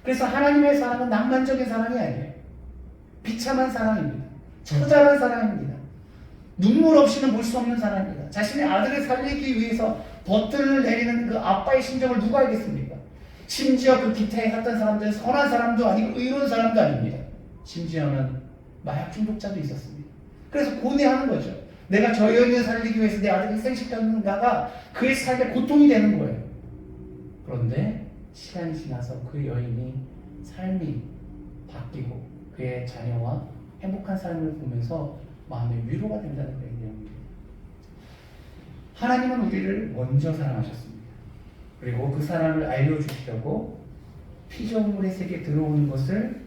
Speaker 1: 그래서 하나님의 사랑은 낭만적인 사랑이 아니에요. 비참한 사랑입니다. 처절한 사랑입니다. 눈물 없이는 볼 수 없는 사랑입니다. 자신의 아들을 살리기 위해서 버튼을 내리는 그 아빠의 심정을 누가 알겠습니까? 심지어 그 기타에 탔던 사람들은 선한 사람도 아니고 의로운 사람도 아닙니다. 심지어는 마약 중독자도 있었습니다. 그래서 고뇌하는 거죠. 내가 저 여인을 살리기 위해서 내 아들을 희생시켰는가가 그의 삶에 고통이 되는 거예요. 그런데 시간이 지나서 그 여인이 삶이 바뀌고 그의 자녀와 행복한 삶을 보면서 마음의 위로가 된다는 그런 내용입니다. 하나님은 우리를 먼저 사랑하셨습니다. 그리고 그 사랑을 알려주시려고 피조물의 세계에 들어오는 것을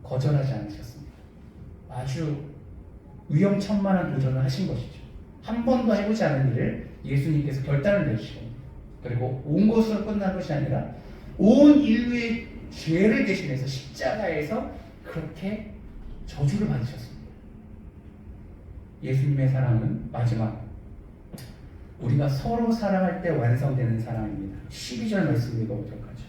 Speaker 1: 거절하지 않으셨습니다. 아주 위험천만한 도전을 하신 것이죠. 한 번도 해보지 않은 일을 예수님께서 결단을 내주시고 그리고 온 것으로 끝난 것이 아니라 온 인류의 죄를 대신해서 십자가에서 그렇게 저주를 받으셨습니다. 예수님의 사랑은 마지막 우리가 서로 사랑할 때 완성되는 사랑입니다. 12절 말씀 읽어보도록 하죠.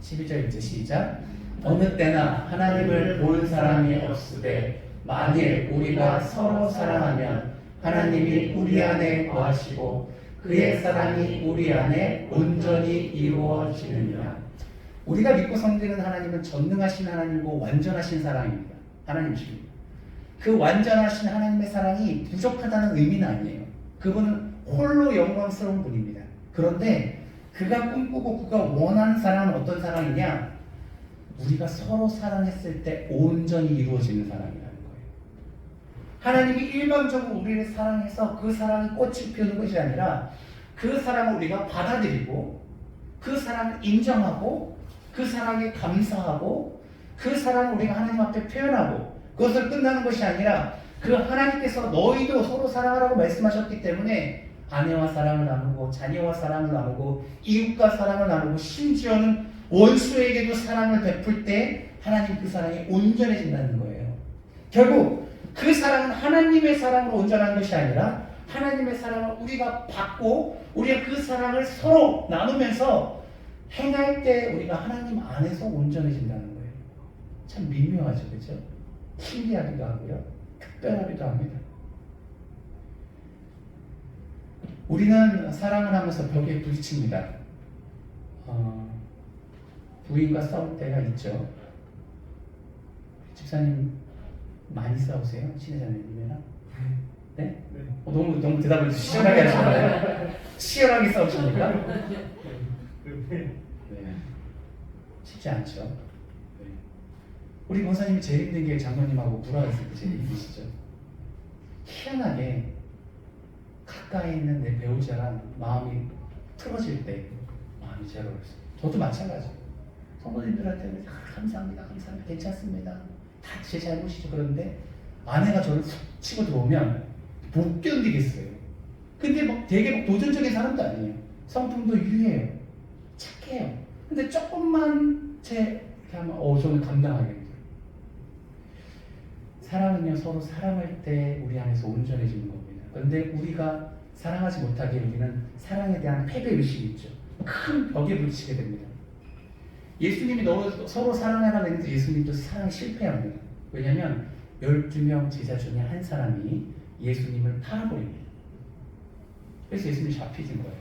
Speaker 1: 12절 이제 시작. 어느 때나 하나님을 본 사람이 없으되 만일 우리가 서로 사랑하면 하나님이 우리 안에 거하시고 그의 사랑이 우리 안에 온전히 이루어지느니라. 우리가 믿고 섬기는 하나님은 전능하신 하나님이고 완전하신 사랑입니다. 하나님이십니다. 그 완전하신 하나님의 사랑이 부족하다는 의미는 아니에요. 그분은 홀로 영광스러운 분입니다. 그런데 그가 꿈꾸고 그가 원하는 사랑은 어떤 사랑이냐? 우리가 서로 사랑했을 때 온전히 이루어지는 사랑이라는 거예요. 하나님이 일방적으로 우리를 사랑해서 그 사랑이 꽃을 피우는 것이 아니라 그 사랑을 우리가 받아들이고 그 사랑을 인정하고 그 사랑에 감사하고 그 사랑을 우리가 하나님 앞에 표현하고 그것을 끝나는 것이 아니라 그 하나님께서 너희도 서로 사랑하라고 말씀하셨기 때문에 아내와 사랑을 나누고 자녀와 사랑을 나누고 이웃과 사랑을 나누고 심지어는 원수에게도 사랑을 베풀 때 하나님 그 사랑이 온전해진다는 거예요. 결국 그 사랑은 하나님의 사랑으로 온전한 것이 아니라 하나님의 사랑을 우리가 받고 우리가 그 사랑을 서로 나누면서 행할 때 우리가 하나님 안에서 온전해진다는 거예요. 참 미묘하죠, 그렇죠? 신기하기도 하고요, 특별하기도 합니다. 우리는 사랑을 하면서 벽에 부딪힙니다. 부인과 싸울 때가 있죠. 집사님 많이 싸우세요? 친애자매님이랑? 네? 너무 대답을 시원하게 하시나요? 치열하게 싸우십니까? 네. 쉽지 않죠. 네. 우리 권사님이 제일 힘든 게 장로님하고 불화했을 때 제일 힘드시죠. 희한하게 가까이 있는 내 배우자랑 마음이 틀어질 때 마음이 제일 어렵습니다. 저도 마찬가지예요. 성도님들한테는 감사합니다, 괜찮습니다. 다 제 잘못이죠. 그런데 아내가 저를 훅 치고 들어오면 못 견디겠어요. 근데 되게 도전적인 사람도 아니에요. 성품도 유해요. 착해요. 근데 조금만 이렇게 하면 저는 감당하기 힘들어요. 사랑은요, 서로 사랑할 때 우리 안에서 온전해지는 겁니다. 그런데 우리가 사랑하지 못하기에 우리는 사랑에 대한 패배의식이 있죠. 큰 벽에 부딪히게 됩니다. 예수님이 서로 사랑하라고 했는데 예수님도 사랑에 실패합니다. 왜냐하면 12명 제자 중에 한 사람이 예수님을 팔아버립니다. 그래서 예수님이 잡히신 거예요.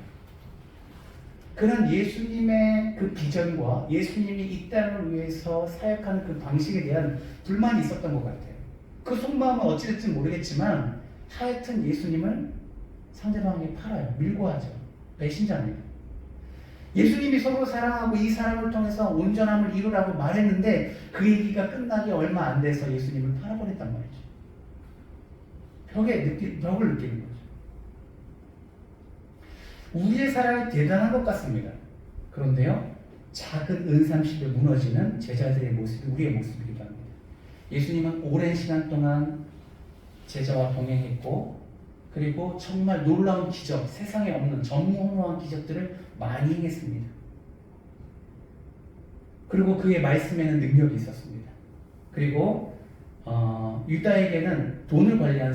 Speaker 1: 그런 예수님의 그 비전과 예수님이 이 땅을 위해서 사역하는 그 방식에 대한 불만이 있었던 것 같아요. 그 속마음은 어찌됐든 모르겠지만 하여튼 예수님을 상대방이 팔아요. 밀고 하죠. 배신자입니다. 예수님이 서로 사랑하고 이 사랑을 통해서 온전함을 이루라고 말했는데 그 얘기가 끝나기 얼마 안 돼서 예수님을 팔아버렸단 말이죠. 벽을 느끼는 거죠. 우리의 사랑이 대단한 것 같습니다. 그런데요, 작은 은삼십에 무너지는 제자들의 모습이 우리의 모습이기도 합니다. 예수님은 오랜 시간 동안 제자와 동행했고, 그리고 정말 놀라운 기적, 세상에 없는 전무후무한 기적들을 많이 행했습니다. 그리고 그의 말씀에는 능력이 있었습니다. 그리고 유다에게는 돈을 관리한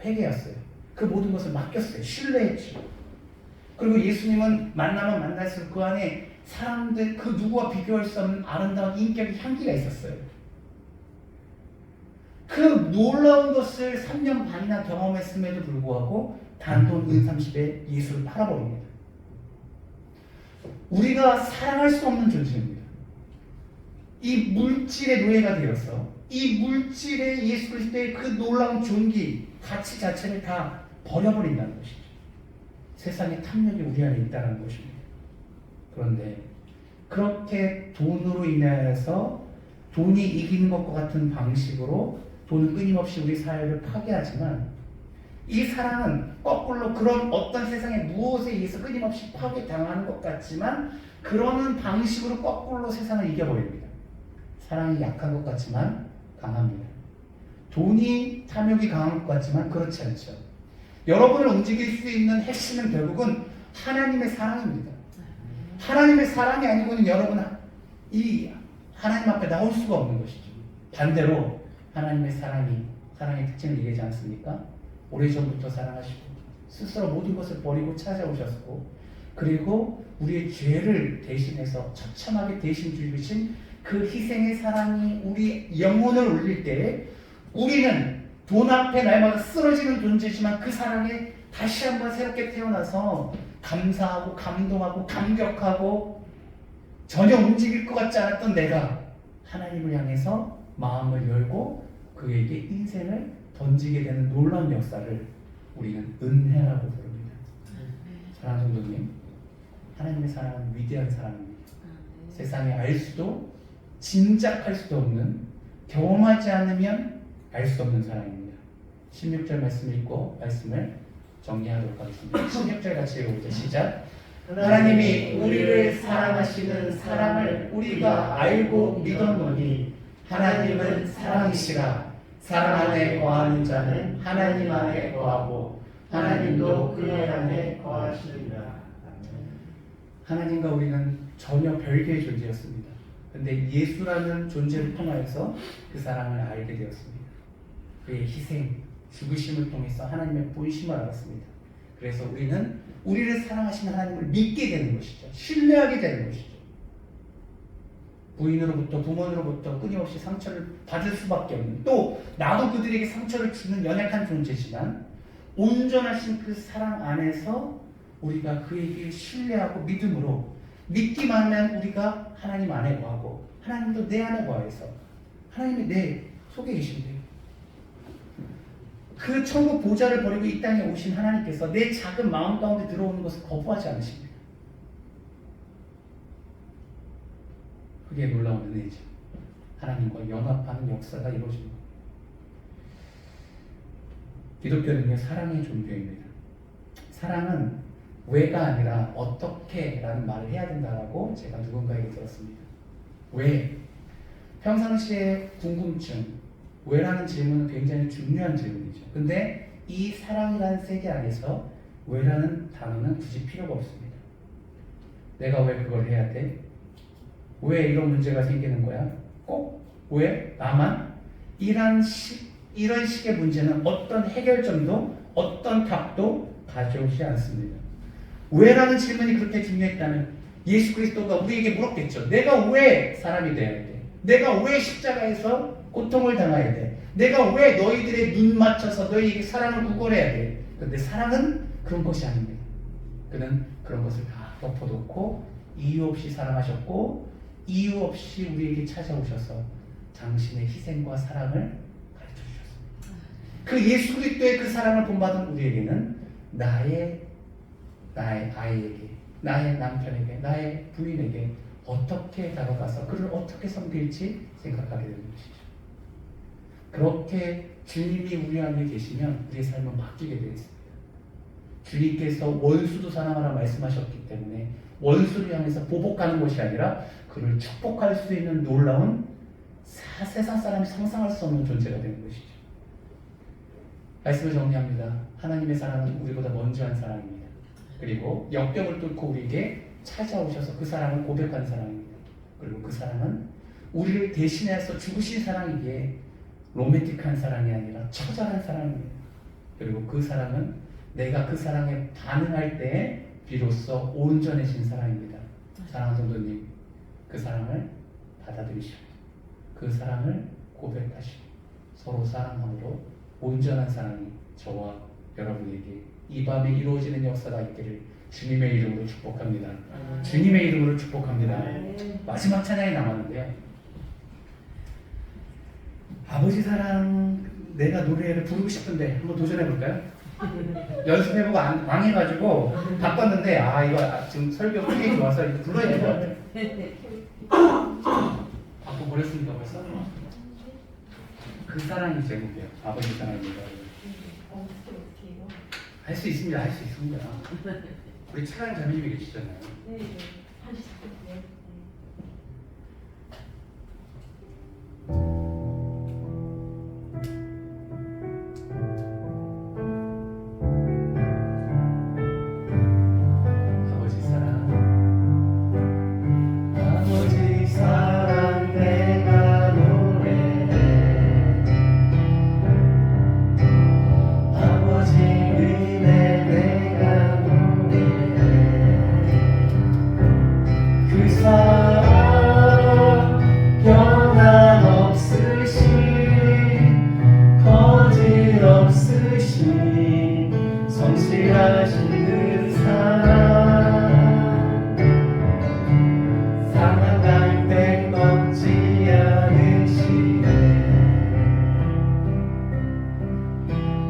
Speaker 1: 회계였어요. 그 모든 것을 맡겼어요. 신뢰했죠. 그리고 예수님은 만나면 만날수록 그 안에 사람들 그 누구와 비교할 수 없는 아름다운 인격의 향기가 있었어요. 그 놀라운 것을 3년 반이나 경험했음에도 불구하고 단돈 은30에 예수를 팔아버립니다. 우리가 사랑할 수 없는 존재입니다. 이 물질의 노예가 되어서 이 물질의 예수 그리스도의 그 놀라운 존귀, 가치 자체를 다 버려버린다는 것이죠. 세상의 탐욕이 우리 안에 있다는 것입니다. 그런데 그렇게 돈으로 인해서 돈이 이기는 것과 같은 방식으로 돈은 끊임없이 우리 사회를 파괴하지만 이 사랑은 거꾸로 그런 어떤 세상의 무엇에 의해서 끊임없이 파괴당하는 것 같지만 그러는 방식으로 거꾸로 세상을 이겨버립니다. 사랑이 약한 것 같지만 강합니다. 돈이 탐욕이 강한 것 같지만 그렇지 않죠. 여러분을 움직일 수 있는 핵심은 결국은 하나님의 사랑입니다. 하나님의 사랑이 아니고는 여러분은 이 하나님 앞에 나올 수가 없는 것이죠. 반대로 하나님의 사랑의 특징을 얘기하지 않습니까? 오래전부터 사랑하시고 스스로 모든 것을 버리고 찾아오셨고 그리고 우리의 죄를 대신해서 처참하게 대신 주신 그 희생의 사랑이 우리 영혼을 울릴 때 우리는 돈 앞에 날마다 쓰러지는 존재지만 그 사랑에 다시 한번 새롭게 태어나서 감사하고 감동하고 감격하고 전혀 움직일 것 같지 않았던 내가 하나님을 향해서 마음을 열고 그에게 인생을 던지게 되는 놀라운 역사를 우리는 은혜라고 부릅니다. 사랑하는 성도님, 하나님의 사랑은 위대한 사랑입니다. 세상에 알 수도 짐작할 수도 없는, 경험하지 않으면 알 수 없는 사랑입니다. 16절 말씀 읽고 말씀을 정리하도록 하겠습니다. 16절 같이 읽어보죠. 시작. 하나님이 우리를 사랑하시는 사랑을 우리가 알고 믿었노니 하나님은 사랑이시라. 사랑 안에 거하는 자는 하나님 안에 거하고 하나님도 그의 안에 거하시리라. 하나님과 우리는 전혀 별개의 존재였습니다. 그런데 예수라는 존재를 통하여서 그 사랑을 알게 되었습니다. 그의 희생, 죽으심을 통해서 하나님의 본심을 알았습니다. 그래서 우리는 우리를 사랑하시는 하나님을 믿게 되는 것이죠. 신뢰하게 되는 것이죠. 부인으로부터 부모로부터 끊임없이 상처를 받을 수밖에 없는, 또 나도 그들에게 상처를 주는 연약한 존재지만 온전하신 그 사랑 안에서 우리가 그에게 신뢰하고 믿음으로 믿기만 하면 우리가 하나님 안에 거하고 하나님도 내 안에 거하여서 하나님이 내 속에 계신대요. 그 천국 보좌를 버리고 이 땅에 오신 하나님께서 내 작은 마음 가운데 들어오는 것을 거부하지 않으십니다. 그게 놀라운 은혜죠. 하나님과 연합하는 역사가 이루어집니다. 기독교는요, 사랑의 종교입니다. 사랑은 왜가 아니라 어떻게 라는 말을 해야 된다라고 제가 누군가에게 들었습니다. 왜? 평상시에 궁금증, 왜라는 질문은 굉장히 중요한 질문이죠. 근데 이 사랑이라는 세계 안에서 왜라는 단어는 굳이 필요가 없습니다. 내가 왜 그걸 해야 돼? 왜 이런 문제가 생기는 거야? 꼭? 왜? 나만? 이런 식의 문제는 어떤 해결점도 어떤 답도 가져오지 않습니다. 왜라는 질문이 그렇게 중요했다면 예수 그리스도가 우리에게 물었겠죠. 내가 왜 사람이 되어야 돼? 내가 왜 십자가에서 고통을 당해야 돼? 내가 왜 너희들의 눈 맞춰서 너희에게 사랑을 구걸해야 돼? 그런데 사랑은 그런 것이 아닙니다. 그는 그런 것을 다 덮어놓고 이유 없이 사랑하셨고 이유 없이 우리에게 찾아오셔서 당신의 희생과 사랑을 가르쳐 주셨습니다. 그 예수 그리스도의 그 사랑을 본받은 우리에게는 나의 아이에게, 나의 남편에게, 나의 부인에게 어떻게 다가가서 그를 어떻게 섬길지 생각하게 되는 것이죠. 그렇게 주님이 우리 안에 계시면 우리의 삶은 바뀌게 되어 있습니다. 주님께서 원수도 사랑하라 말씀하셨기 때문에 원수를 향해서 보복하는 것이 아니라 그를 축복할 수 있는 놀라운 세상 사람이 상상할 수 없는 존재가 되는 것이죠. 말씀을 정리합니다. 하나님의 사랑은 우리보다 먼저 한 사랑입니다. 그리고 역경을 뚫고 우리에게 찾아오셔서 그 사랑을 고백하는 사랑입니다. 그리고 그 사랑은 우리를 대신해서 죽으신 사랑이기에 로맨틱한 사랑이 아니라 처절한 사랑입니다. 그리고 그 사랑은 내가 그 사랑에 반응할 때 비로소 온전해진 사랑입니다. 사랑하는 성도님, 그 사랑을 받아들이시고 그 사랑을 고백하시고 서로 사랑함으로 온전한 사랑이 저와 여러분에게 이 밤에 이루어지는 역사가 있기를 주님의 이름으로 축복합니다. 주님의 이름으로 축복합니다. 마지막 찬양이 남았는데요. 아버지 사랑 내가 노래를 부르고 싶은데 한번 도전해볼까요? 연습해보고 망해가지고 바꿨는데 이거 지금 설교 크게 좋아서 이거 불러야 될 것 같아요. 바꿔버렸습니까 벌써? 그 사랑이 제목이에요. 아버지 사랑입니다. 할 수 있습니다. 할 수 있습니다. 우리 차가운 자매님이 계시잖아요.
Speaker 4: 네, 할 수 있겠네요.
Speaker 1: 아버지 사랑,
Speaker 2: 아버지 사랑 내가 노래해 아버지 은혜 내가 노래해 그 사랑 변함없으신 거짓없으신 성실하신 그 사랑할 때 꺾지 않으시네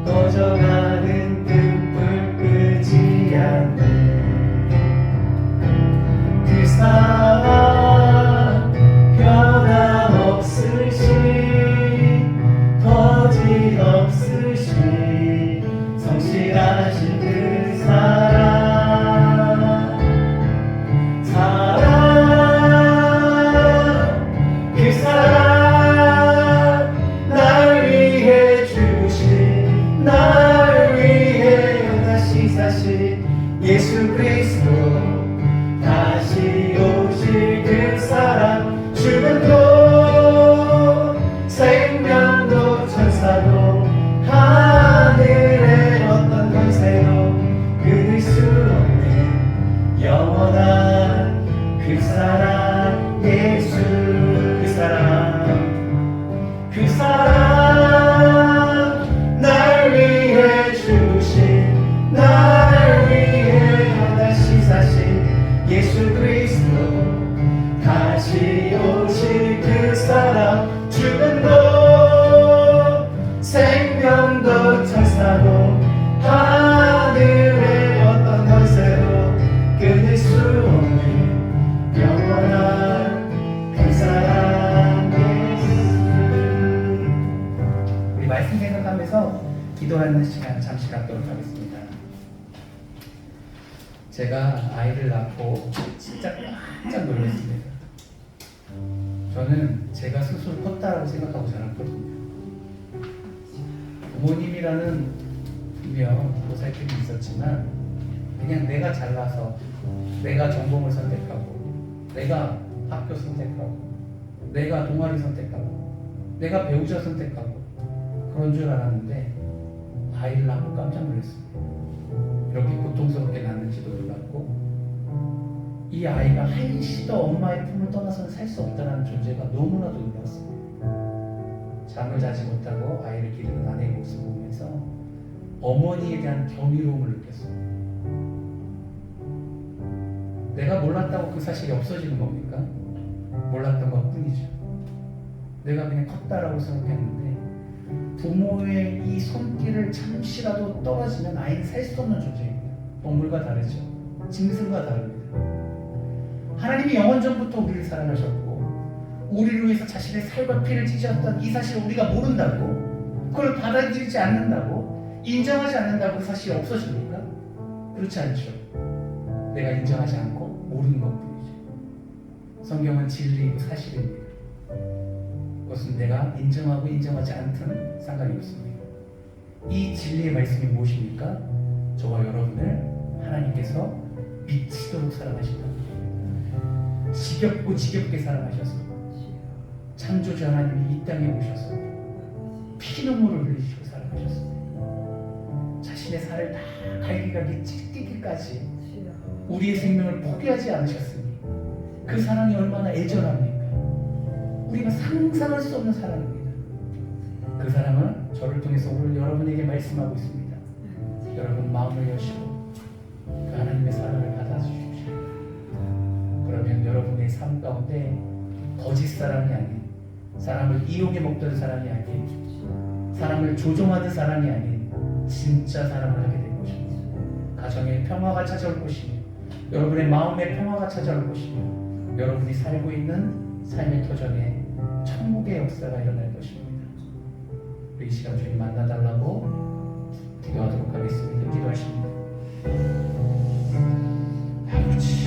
Speaker 2: 꺼져가는 등불 끄지 않네 그 사랑 변함없으신 거짓없으신 성실하신 그 그 사랑 날 위해 주신 날 위해 다시 사신 예수 그리스도 다시 오실 그 사랑 죽음도 생명도 천사도 하늘의 어떤 권세도 끊을 수 없는 영원한 그 사랑 예수 그 사랑 날 위해 주신 날 위해 다시 사신 예수 그리스도
Speaker 1: 갖도록 하겠습니다. 제가 아이를 낳고 진짜 깜짝 놀랐습니다. 저는 제가 스스로 컸다라고 생각하고 자랐거든요. 부모님이라는 분명 보살핌이 있었지만 그냥 내가 잘나서 내가 전공을 선택하고 내가 학교 선택하고 내가 동아리 선택하고 내가 배우자 선택하고 그런 줄 알았는데 아이를 낳고 깜짝 놀랐습니다. 이렇게 고통스럽게 낳는지도 몰랐고 이 아이가 한시도 엄마의 품을 떠나서는 살 수 없다는 존재가 너무나도 놀랐습니다. 잠을 자지 못하고 아이를 기르는 아내의 모습을 보면서 어머니에 대한 경이로움을 느꼈습니다. 내가 몰랐다고 그 사실이 없어지는 겁니까? 몰랐던 것 뿐이죠. 내가 그냥 컸다라고 생각했는데 부모의 이 손길을 잠시라도 떨어지면 아이는 살 수 없는 존재입니다. 동물과 다르죠. 짐승과 다릅니다. 하나님이 영원 전부터 우리를 사랑하셨고 우리를 위해서 자신의 살과 피를 찢으셨던 이 사실을 우리가 모른다고, 그걸 받아들이지 않는다고, 인정하지 않는다고 그 사실이 없어집니까? 그렇지 않죠. 내가 인정하지 않고 모르는 것뿐이죠. 성경은 진리이고 사실입니다. 그것은 내가 인정하고 인정하지 않든 상관이 없습니다. 이 진리의 말씀이 무엇입니까? 저와 여러분을 하나님께서 미치도록 사랑하신다. 지겹고 지겹게 사랑하셔서 창조주 하나님이 이 땅에 오셔서 피눈물을 흘리시고 사랑하셨습니다. 자신의 살을 다 갈기갈기 찢기기까지 우리의 생명을 포기하지 않으셨으니 그 사랑이 얼마나 애절합니까? 우리가 상상할 수 없는 사랑입니다. 그 사랑은 저를 통해서 오늘 여러분에게 말씀하고 있습니다. 여러분 마음을 여시고 그 하나님의 사랑을 받아주십시오. 그러면 여러분의 삶 가운데 거짓 사랑이 아닌, 사람을 이용해 먹던 사람이 아닌, 사람을 조종하는 사람이 아닌 진짜 사랑을 하게 될 것입니다. 가정에 평화가 찾아올 것이며 여러분의 마음에 평화가 찾아올 것이며 여러분이 살고 있는 삶의 터전에 천국의 역사가 일어날 것입니다. 우리 이 시간 주님 만나달라고 기도하도록 하겠습니다. 기도하십니다. 아버지,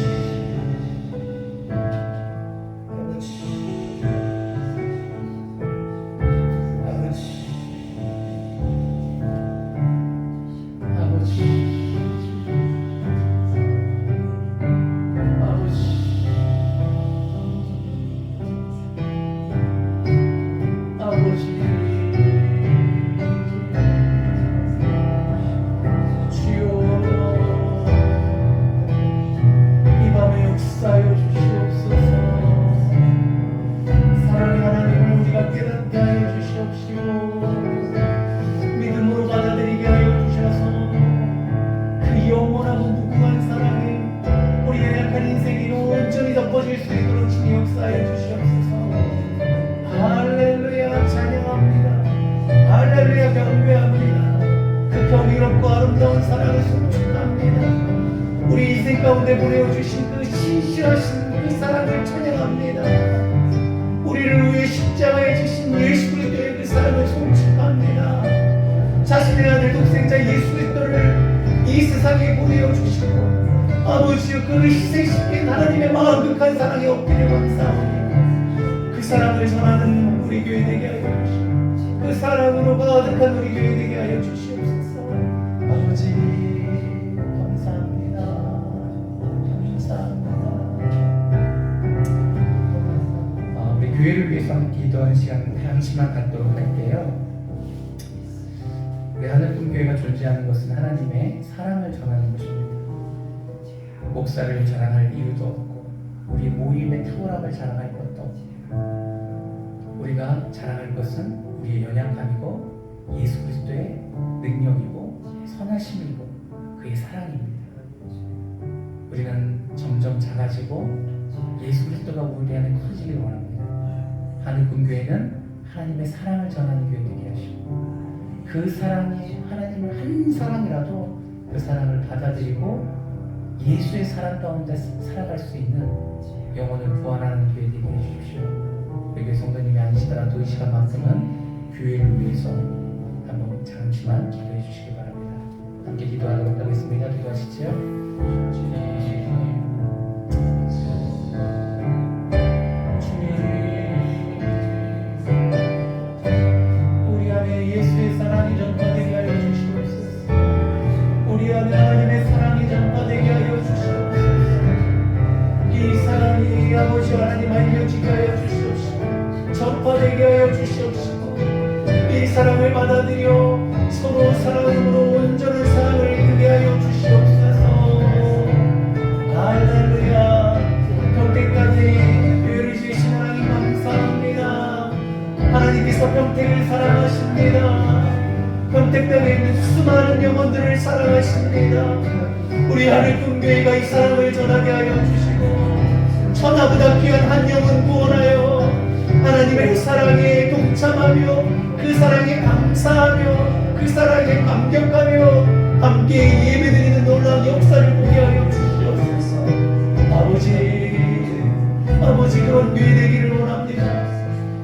Speaker 1: 경이롭고 아름다운 사랑을 송축합니다. 우리 인생 가운데 보내어주신 그 신실하신 그 사랑을 찬양합니다. 우리를 위해 십자가에 지신 예수 그리스도의 그 사랑을 송축합니다. 자신의 아들 독생자 예수 그리스도를 이 세상에 보내어주시고 아버지여 그 희생시킨 하나님의 마음극한 사랑에 엎드려 감사하오니 그 사랑을 전하는 우리 교회 되게 하여 주시고 그 사랑으로 가득한 우리 교회 되게 하여 주시옵소서. 아버지 감사합니다. 감사합니다. 우리 교회를 위해서 함께 기도하는 시간 잠시만 갖도록 할게요. 우리 하늘뿐 교회가 존재하는 것은 하나님의 사랑을 전하는 것입니다. 목사를 자랑할 이유도 없고 우리 모임의 탁월함을 자랑할 것도 없고 우리가 자랑할 것은 우리의 연약함이고 예수 그리스도의 능력이고 선하심이고 그의 사랑입니다. 우리는 점점 작아지고 예수 그리스도가 우리 안에 커지기를 원합니다. 하늘뿐 교회는 하나님의 사랑을 전하는 교회 되게 하시고 그 사랑이 하나님을 한 사랑이라도 그 사랑을 받아들이고 예수의 사랑 가운데 살아갈 수 있는 영혼을 구원하는 교회 되게 해주십시오. 우리 성도님이 아니시더라도 이 시간만큼은 교회를 위해서 한번 잠시만 기도해 주시기 바랍니다. 함께 기도하도록 하겠습니다. 기도하시죠. 우리 안에 예수의 사랑이 전파되게 하여 주시옵소서. 우리 안에 하나님의 사랑이 전파되게 하여 주시옵소서. 이 사랑이 아버지 하나님 알려지게 하여 주시옵시고 전파되게 하여 주시옵시고 이 사랑을 받아들여 서로 사랑으로 온전한 사랑을 이루게 하여 주시옵소서. 할렐루야. 평택까지 교회를 지으신 하나님 감사합니다. 하나님께서 평택을 사랑하십니다. 평택 땅에 있는 수많은 영혼들을 사랑하십니다. 우리 하늘꿈교회가 이 사랑을 전하게 하여 주시고 천하보다 귀한 한 영혼 구원하여 하나님의 사랑에 동참하며 그 사랑에 감사하며 그 사랑에 감격하며 함께 예배드리는 놀라운 역사를 보게 하여 주시옵소서. 아버지 그런 교회 되기를 원합니다.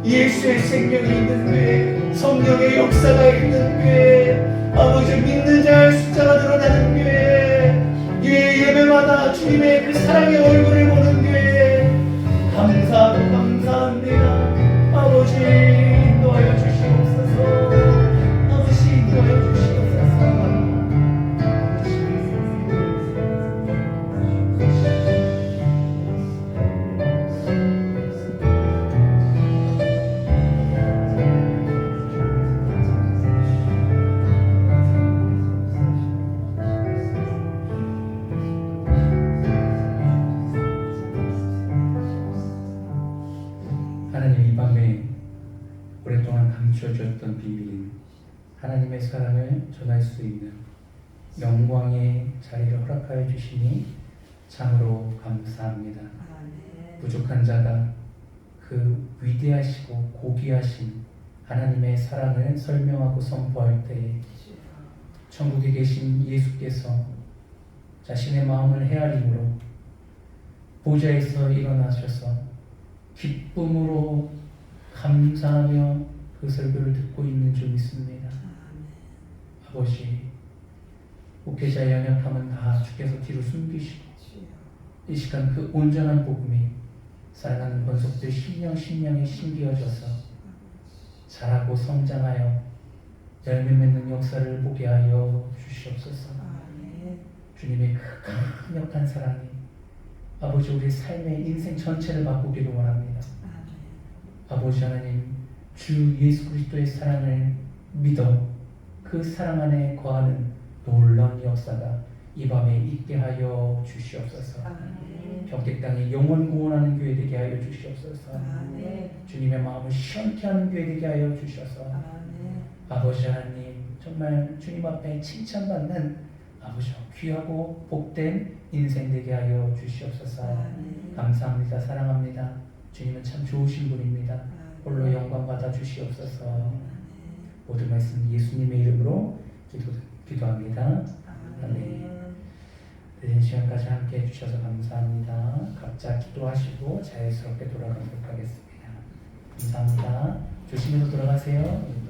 Speaker 1: 예수의 생명이 있는 교회, 성령의 역사가 있는 교회, 아버지 믿는 자의 숫자가 늘어나는 교회, 예배마다 주님의 그 사랑의 얼굴을 보는 교회, 감사하고 감사합니다. 아버지 인도하여 주시옵소서. 아버지 인도하여 주시옵소서. 하나님, 이 밤에 오랫동안 감추어주었던 비밀인 하나님의 사랑을 전할 수 있는 영광의 자리를 허락하여 주시니 참으로 감사합니다. 부족한 자가 그 위대하시고 고귀하신 하나님의 사랑을 설명하고 선포할 때에 천국에 계신 예수께서 자신의 마음을 헤아림으로 보좌에서 일어나셔서 기쁨으로 감사하며 그 설교를 듣고 있는 줄 믿습니다. 아버지, 목회자의 연약함은 다 주께서 뒤로 숨기시고 이 시간 그 온전한 복음이 사랑하는 권속들 심령에 심기어져서 자라고 성장하여 열매 맺는 역사를 보게 하여 주시옵소서. 주님의 그 강력한 사랑이 아버지 우리 삶의 인생 전체를 바꾸기를 원합니다. 아버지 하나님, 주 예수 그리스도의 사랑을 믿어 그 사랑 안에 거하는 놀라운 역사가 이 밤에 있게 하여 주시옵소서. 평택 땅에 영원 구원하는 교회 되게 하여 주시옵소서. 주님의 마음을 시원케 하는 교회 되게 하여 주셔서 아버지 하나님, 정말 주님 앞에 칭찬받는 아버지 귀하고 복된 인생 되게 하여 주시옵소서. 감사합니다. 사랑합니다. 주님은 참 좋으신 분입니다. 홀로 영광 받아 주시옵소서. 모든 말씀 예수님의 이름으로 기도합니다. 아멘. 늦은 시간까지 함께 해주셔서 감사합니다. 각자 기도하시고 자연스럽게 돌아가도록 하겠습니다. 감사합니다. 조심해서 돌아가세요.